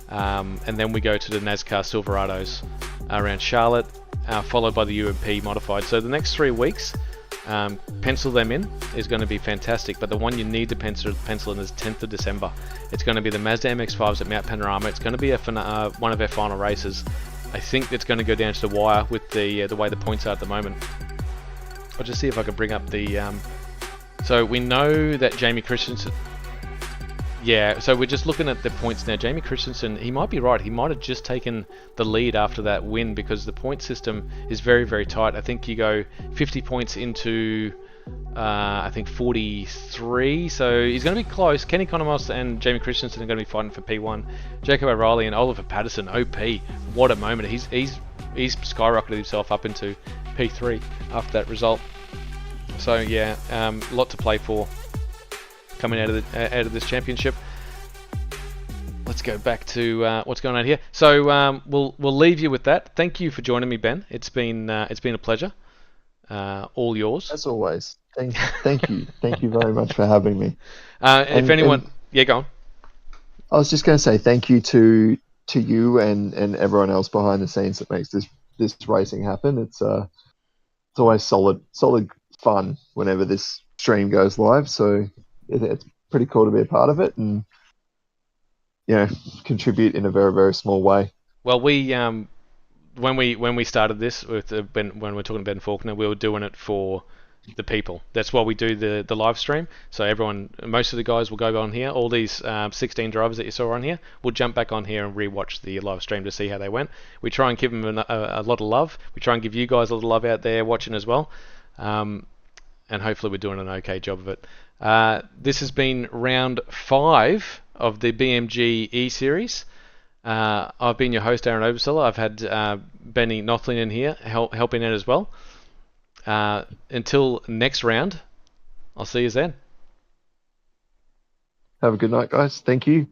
And then we go to the NASCAR Silverados around Charlotte, followed by the UMP Modified. So the next 3 weeks, pencil them in, is going to be fantastic. But the one you need to pencil in is 10th of December. It's going to be the Mazda MX-5s at Mount Panorama. It's going to be one of our final races. I think it's going to go down to the wire with the way the points are at the moment. I'll just see if I can bring up the. So we know that Jamie Christensen. Yeah, so we're just looking at the points now. Jamie Christensen, he might be right. He might have just taken the lead after that win because the point system is very, very tight. I think you go 50 points into, I think 43. So he's going to be close. Kenny Economos and Jamie Christensen are going to be fighting for P1. Jacob O'Reilly and Oliver Patterson, OP. What a moment. He's skyrocketed himself up into P3 after that result. So yeah, a lot to play for coming out of this championship. Let's go back to what's going on here. So we'll leave you with that. Thank you for joining me, Ben. It's been a pleasure. All yours. As always. Thank you. Thank you very much for having me. If anyone, yeah, go on. I was just going to say thank you to you and everyone else behind the scenes that makes this racing happen. It's always solid fun whenever this stream goes live. So it's pretty cool to be a part of it and contribute in a very, very small way. Well, we when we started this with when we're talking to Ben Faulkner, we were doing it for the people. That's why we do the live stream. So most of the guys will go on here. All these 16 drivers that you saw on here will jump back on here and rewatch the live stream to see how they went. We try and give them a lot of love. We try and give you guys a little love out there watching as well. And hopefully we're doing an okay job of it. This has been round 5 of the BMG E-Series. I've been your host, Aaron Obersteller. I've had Benny Nothlin in here helping out as well. Until next round, I'll see you then. Have a good night, guys. Thank you.